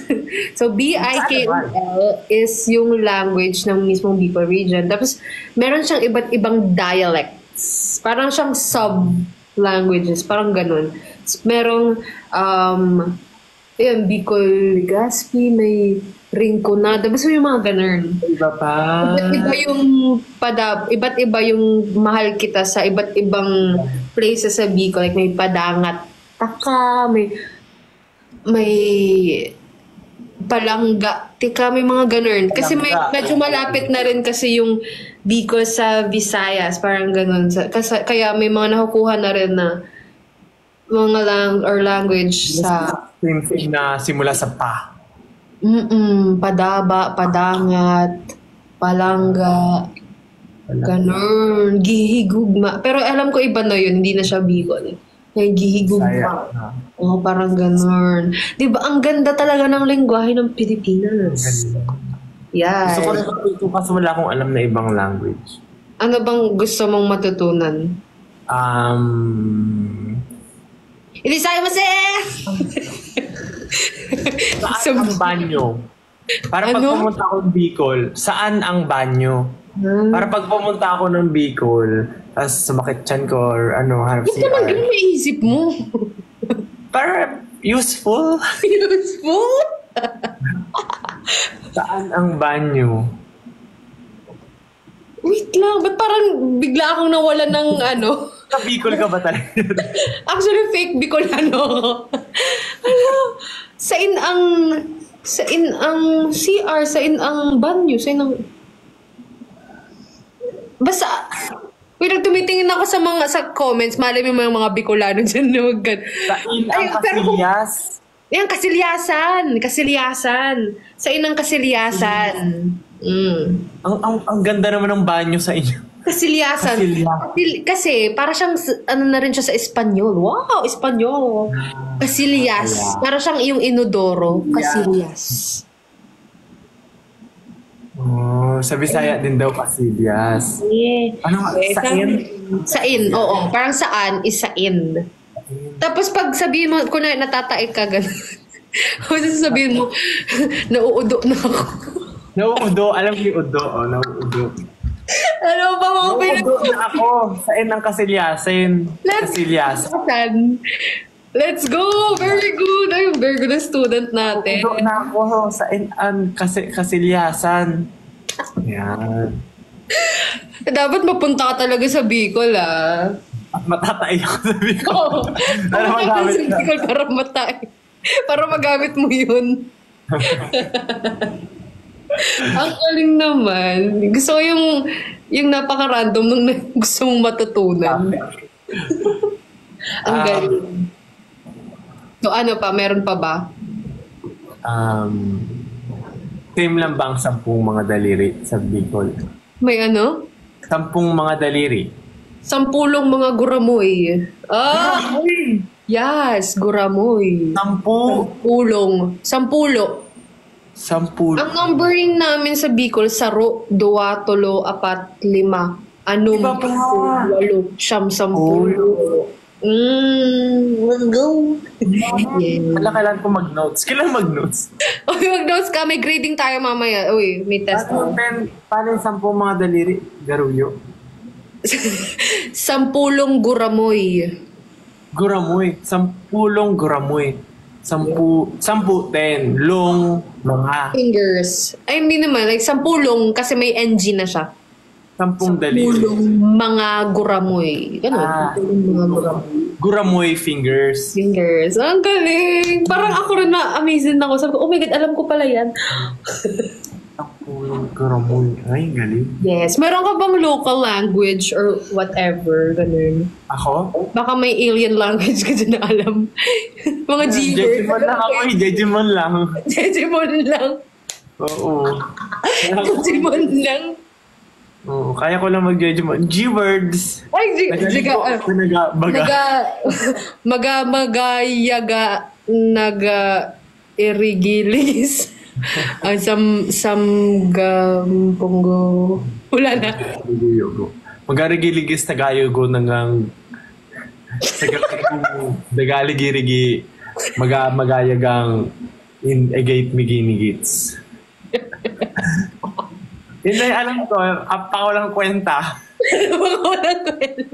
So, B-I-K-O-L is yung language ng mismong Bicol region. Tapos, meron siyang iba't ibang dialects. Parang siyang sub-languages. Parang ganun. Merong, Bicol Legazpi, may Rinconada. Basta yung mga ganun. Iba pa. Iba't iba yung mahal kita sa iba't ibang places sa Bicol. Like may padangat taka, may palangga tika, may mga ganun. Kasi medyo malapit na rin kasi yung Bicol sa Visayas. Parang ganun. Kaya may mga nakukuha na rin na mga language sa... Same thing na simula sa pa. Padaba, padangat, palangga, ganun, gihigugma. Pero alam ko iba na yun, hindi na siya Bicol. May gihigugma. Oo, parang ganun. Diba, ang ganda talaga ng lengguwahe ng Pilipinas. Yeah. Gusto ko rin matuto kasi wala akong alam na ibang language. Ano bang gusto mong matutunan? Ilisay mo Saan ang banyo? Para pag pumunta ako ng Bicol, saan ang banyo? Para pag pumunta ako ng Bicol, tapos sumakit tiyan ko or hanap Ito naman ganun may isip mo. Para useful. Useful? Saan ang banyo? Wait lang, ba't parang bigla akong nawalan ng Sa Bicol ka ba talaga? Actually, fake Bicolano. Sain ang CR, sain ang banyo, sain ang... Basta, wait, tumitingin ako sa comments, malay mo yung mga Bicolano dyan na Sain ang Casillas. Yan, Kasilyasan. Sain ang Kasilyasan. Ang ganda naman ng banyo sa inyo. Kasilyasan. Kasi, para siyang, na rin siya sa Espanyol. Wow, Espanyol. Casillas. Para siyang iyong inodoro. Casillas. Oh, sa Bisaya din daw Casillas. Yeah. Ano? Sain? Sain, oo. Parang saan is sain. Tapos pag sabihin mo, kung natatae ka, gano'n. Tapos sabihin mo, nauudo na ako. Nauudo. Alam ko yung udo. Oh, nauudo. Ano ba mga Nauudo na ako. Sain ng Casilyasin. Casilyasan. Let's go! Very good! Ay, very good na student natin. Nauudo na ako. Sain ang Casilyasan. Yan. Dapat mapunta ka talaga sa Bicol, ah. At matatay ako sa Bicol. Oo. Para magamit na. Bicol para matay. Para magamit mo yun. Ang galing naman. Gusto ko yung napaka-random nung gusto mong matutunan. Ang galing. So ano pa? Meron pa ba? Same lang ba ang 10 mga daliri sa Bicol? May ano? 10 mga daliri. 10 mga guramoy. Ah! Yes, guramoy. 10. Sampulong. 10. Ang numbering namin sa Bicol, 0, 2, 3, 4, 5, 6, 8, 10. Let's go. Yeah. Wala, kailangan ko mag-notes. Kailangan mag-notes. Mag-notes ka, may grading tayo mamaya. Uy, may test. Paano yung 10 mga daliri? Garuyo. 10 guramoy. Guramoy. 10 guramoy. 10, 10, long, mga. Fingers. Ay, hindi naman. Like, 10 kasi may NG na siya. 10 daliri. Mga guramoy. Ganun. 10 mga guramoy. Guramoy fingers. Fingers. Ang galing. Parang ako rin na-amazing ako. Sabi ko, oh my God, alam ko pala yan. 10 guramoy. Ay, galing. Yes. Meron ka bang local language or whatever? Ganun. Ako? Baka may alien language ka dyan na alam. Mga G-words. Jejimon lang ako. Jejimon lang. Jejimon lang. Oo. Jejimon lang. Oo. Kaya ko lang mag-Jejimon. G-words. Ay, magayaga, irigilis. Samgampunggo. Wala na. Magarigiligis tagayogo nangang dagaligirigi magayagang egate miginigits. Hindi, alam ko, apa ko lang kwenta. Walang kwenta.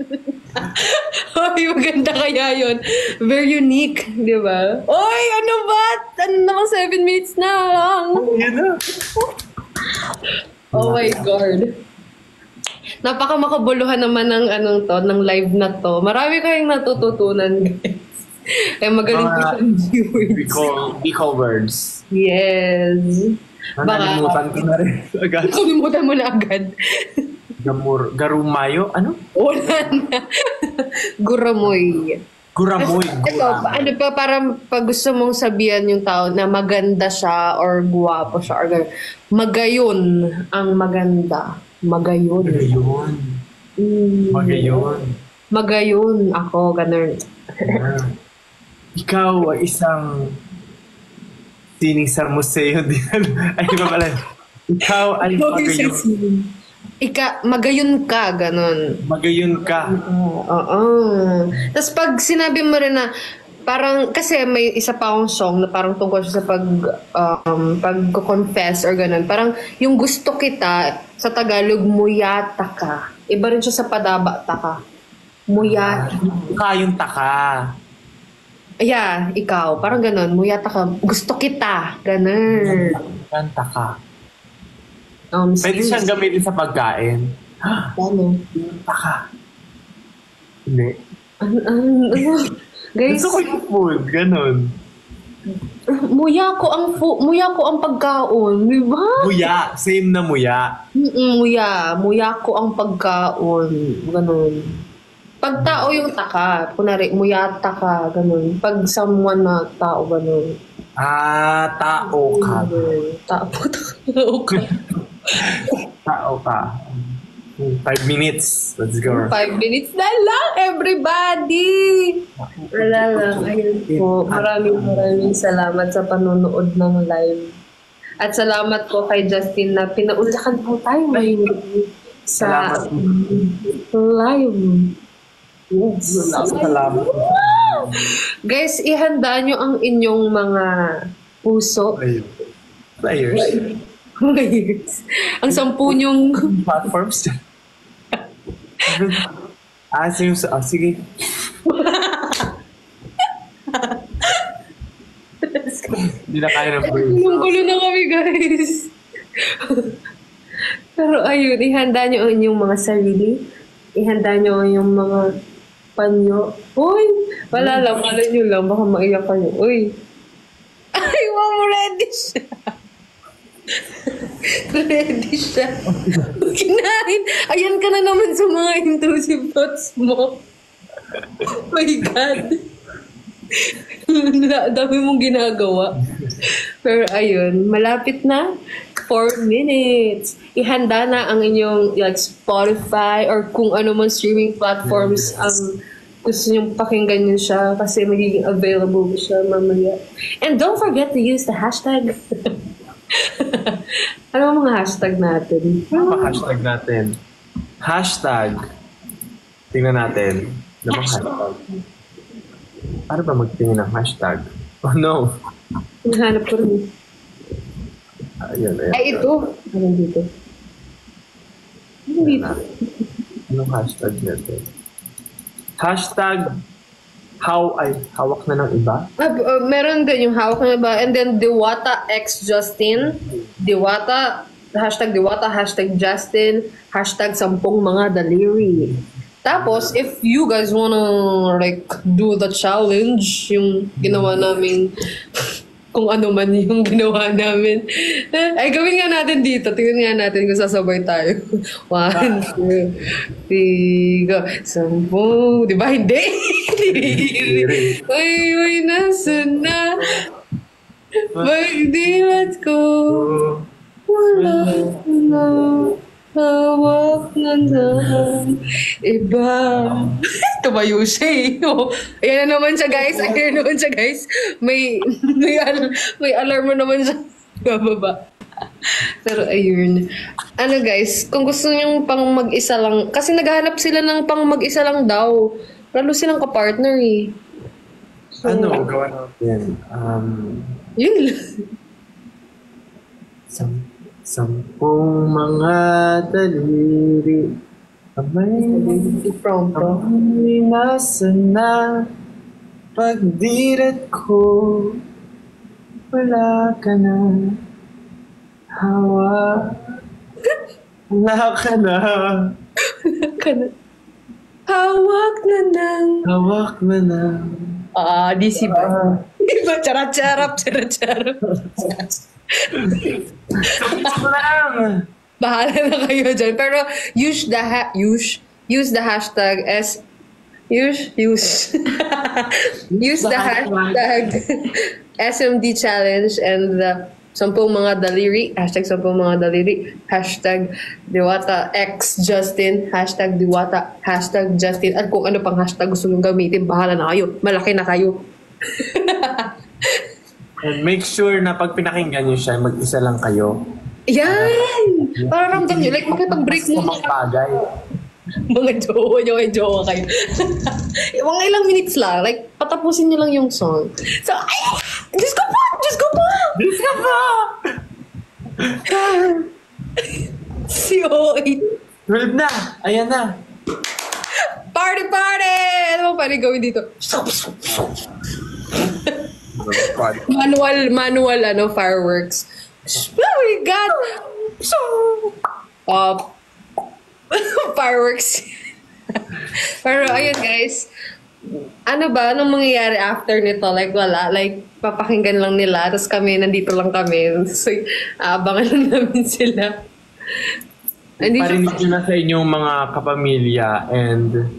Ay, maganda kaya yun. Very unique, di ba? Oy, ano ba? Ano naman 7 minutes na lang? Yun na. Oh my God. Napaka makabuluhan naman ng ng live na to. Marami kayong natututunan, guys. Eh, magaling po sa viewers. Bicol words. Yes. Nalimutan ko na rin agad. Nakalimutan mo na agad. Garumayo? Ano? Wala na. Guramoy. Guramoy. Ito, ano pa, parang pag gusto mong sabihan yung tao na maganda siya or guwapo siya or gano'n. Magayon ang maganda. Magayon. Magayon. Magayon. Magayon ako, gano'n. Ikaw ay isang sining sa museo din. Ay, di ba pala? Ikaw ay magayon. Magayon ka, gano'n. Magayon ka. Oo. Tapos pag sinabi mo rin na, parang, kasi may isa pa akong song na parang tungkol sa pag-confess or gano'n. Parang yung gusto kita, sa Tagalog, muyata ka. Iba rin siya sa padabata ka. Muyata. Yung taka. Yeah, ikaw. Parang gano'n. Muyata ka. Gusto kita. Gano'n. Kanta ka. Pwede siyang gamitin sa pagkain. Ano? Taka. Hindi. Guys, gusto ko yung food. Ganon. muya ko ang pagkaon. Di ba? Muya. Same na muya. Muya. Muya ko ang pagkaon. Ganon. Pag tao yung taka, kunwari, muyata ka, ganun. Pag someone na tao, ganun. Tao ka. Tao ka. Tao ka. 5 minutes. Let's go. 5 minutes na lang, everybody! Wala lang. Ayun po. Maraming salamat sa panonood ng live. At salamat po kay Justin na pinaunlakan po tayo ngayon sa Salamat. live. Salamat. Guys, ihanda nyo ang inyong mga puso. Players. Ang 10 nyong... Platforms. Sige. Hindi na kaya ng brains. Ang gulo na kami, guys. Pero ayun, ihanda nyo ang inyong mga sarili. Ihanda nyo ang inyong mga panyo. Uy! Wala lang, malay nyo lang. Baka maiyak kayo. Uy! Ay, wow, ready siya. Ready siya. Kinain. Ayan ka na naman sa mga intrusive thoughts mo. My God. Dami mong ginagawa. Pero ayun, malapit na. 4 minutes. Ihanda na ang inyong like Spotify or kung ano man streaming platforms ang gusto nyong pakinggan nyo siya kasi magiging available siya mamaya. And don't forget to use the hashtag. Ano ang mga hashtag natin? Ano ba hashtag natin? Hashtag. Tingnan natin. Ano bang hashtag? Para ba magtingin ng hashtag? Oh no. Hinahanap ko rin. Ayun. Ay, ito. Ano dito? Ano dito? Anong hashtag natin? Hashtag hawak na ng iba? Meron din yung hawak na ba? And then Diwata X Justin. Diwata, hashtag Justin, hashtag 10 mga daliri. Tapos, if you guys wanna like do the challenge, yung ginawa namin, kung ano man yung ginawa namin, ay gawin nga natin dito. Tingnan nga natin kung sasabay tayo. 1, 2, 3, go. 10. Di ba? Hindi. Uy, nasa na. Pagdilat ko. Wala na. Hawak na ng iba. Tumayo siya eh. Oh, ayan na naman siya guys. Ayan na naman siya guys. May alarm na naman siya. Bababa. Pero ayun. Ano guys, kung gusto nyo pang mag-isa lang, kasi naghahanap sila ng pang mag-isa lang daw. Lalo silang kapartner eh. So, Ano gawa natin? Yun lang. 10 mga daliri. Amoy nasa na. Pagdilat ko, wala ka na. Wala ka na. Hawak na ng... Hawak na na. DC ba? Diba? Charap-charap. Bahala na kayo dyan. Pero use the hashtag use the hashtag SMD challenge and the 10 mga daliri, hashtag 10 mga daliri, hashtag Diwata X Justin, hashtag Diwata, hashtag Justin, at kung ano pang hashtag gusto nyo gamitin, bahala na kayo. Malaki na kayo. And make sure na pag pinakinggan nyo siya, mag-isa lang kayo. Yan! Para ramdam nyo, like makipag-break mo mga bagay. mga jowa kayo. Mga ilang minutes lang, like patapusin nyo lang yung song. So, ay! Diyos ko po! Si O8. 12 na! Ayan na! Party! Ano mo pwede gawin dito? Manual fireworks. Oh my God! Fireworks. Pero ayun guys, ano ba? Anong mangyayari after nito? Like wala, like papakinggan lang nila, tapos kami, nandito lang kami. So, abangan lang namin sila. Parinig nyo na sa inyong mga kapamilya and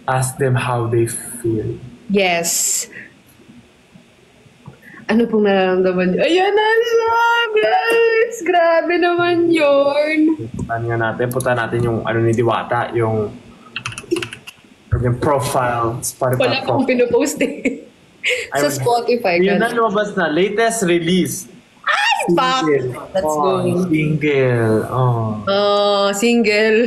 ask them how they feel. Yes. Ano pong nararamdaman niyo? Ayan na siya, guys! Grabe naman yun. Punta natin yung ano ni Diwata, yung profile, Spotify Wala pong pinopost eh. Sa Spotify. Yun na lumabas na, latest release. Ay! Pak! Let's go. Single. Single.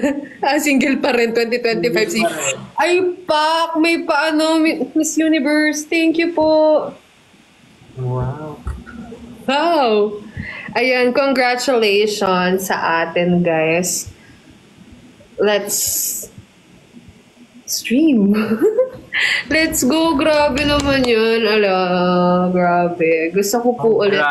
Single pa rin, 2025. Ay, Pak! May paano, Miss Universe. Thank you po. Wow. Wow! Ayan, congratulations sa atin, guys. Let's stream. Let's go. Grabe naman yun. Ala, grabe. Gusto ko po ulit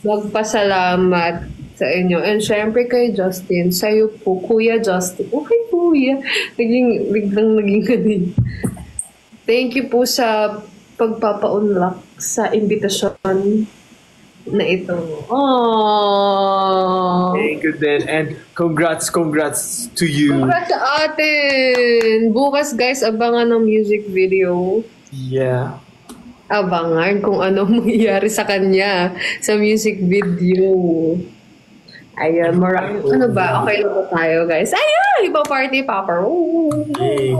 magpasalamat sa inyo. And syempre kay Justin. Sa'yo po, Kuya Justin. Okay, Kuya. Biglang naging galing. Thank you po sa pagpapa-unlock sa imbitasyon na ito. Aww. Thank you din. And congrats to you. Congrats sa atin! Bukas, guys, abangan ng music video. Yeah. Abangan kung ano mangyayari sa kanya sa music video. Ayun, ano ba? Okay na ba tayo, guys? Ayun! Iba party popper. Okay.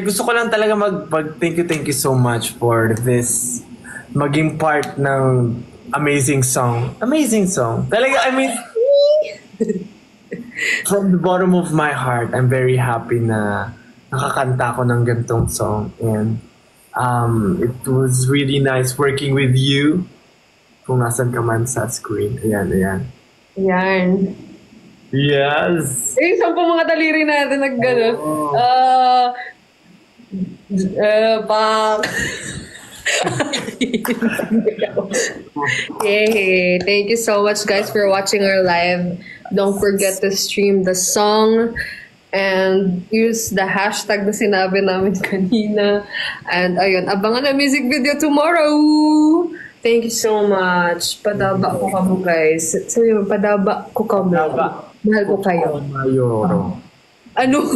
Gusto ko lang talaga thank you so much for this maging part ng amazing song. Talaga, I mean, from the bottom of my heart, I'm very happy na nakakanta ko ng gantong song. And it was really nice working with you. Kung nasan ka man sa screen. Ayan. Yes! Saan po mga daliri natin naggano? Pak! Yay! Thank you so much, guys, for watching our live. Don't forget to stream the song and use the hashtag na sinabi namin kanina. And ayun, abangan na music video tomorrow! Thank you so much. Padaba ko kamo, guys. So yun, padaba ko kamo. Mahal ko kayo. Mayoro. Ano?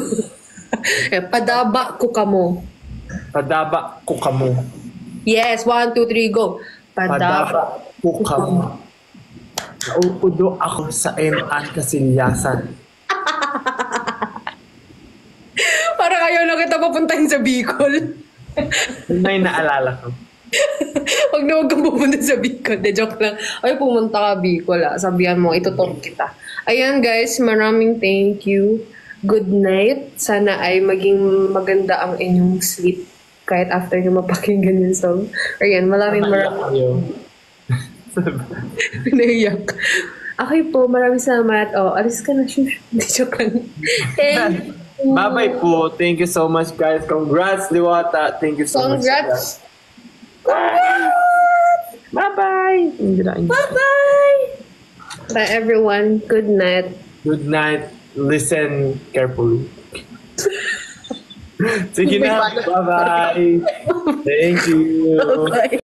Padaba ko kamo. Padaba ko kamo. Yes, 1, 2, 3, go. Padaba ko kamo. Nauudo ako sa MN Kasilyasan. Parang ayaw na kita papuntahin sa Bicol. May naalala ko. Huwag na huwag kang pumunta sa Bicol. De, joke lang. Ay, pumunta ka Bicol. Sabihan mo, itutok kita. Ayan, guys, maraming thank you. Good night. Sana ay maging maganda ang inyong sleep kahit after nyo mapakinggan yung song. Ayan, maraming Naiyak. Okay po, maraming salamat. Alis ka na. Joke lang. Thank you. Bye-bye po. Thank you so much, guys. Congrats, Liwata. Thank you so much. Congrats. Bye-bye. Bye-bye. Bye, everyone. Good night. Good night. Listen carefully. Sige na. Bye-bye. Thank you. Bye.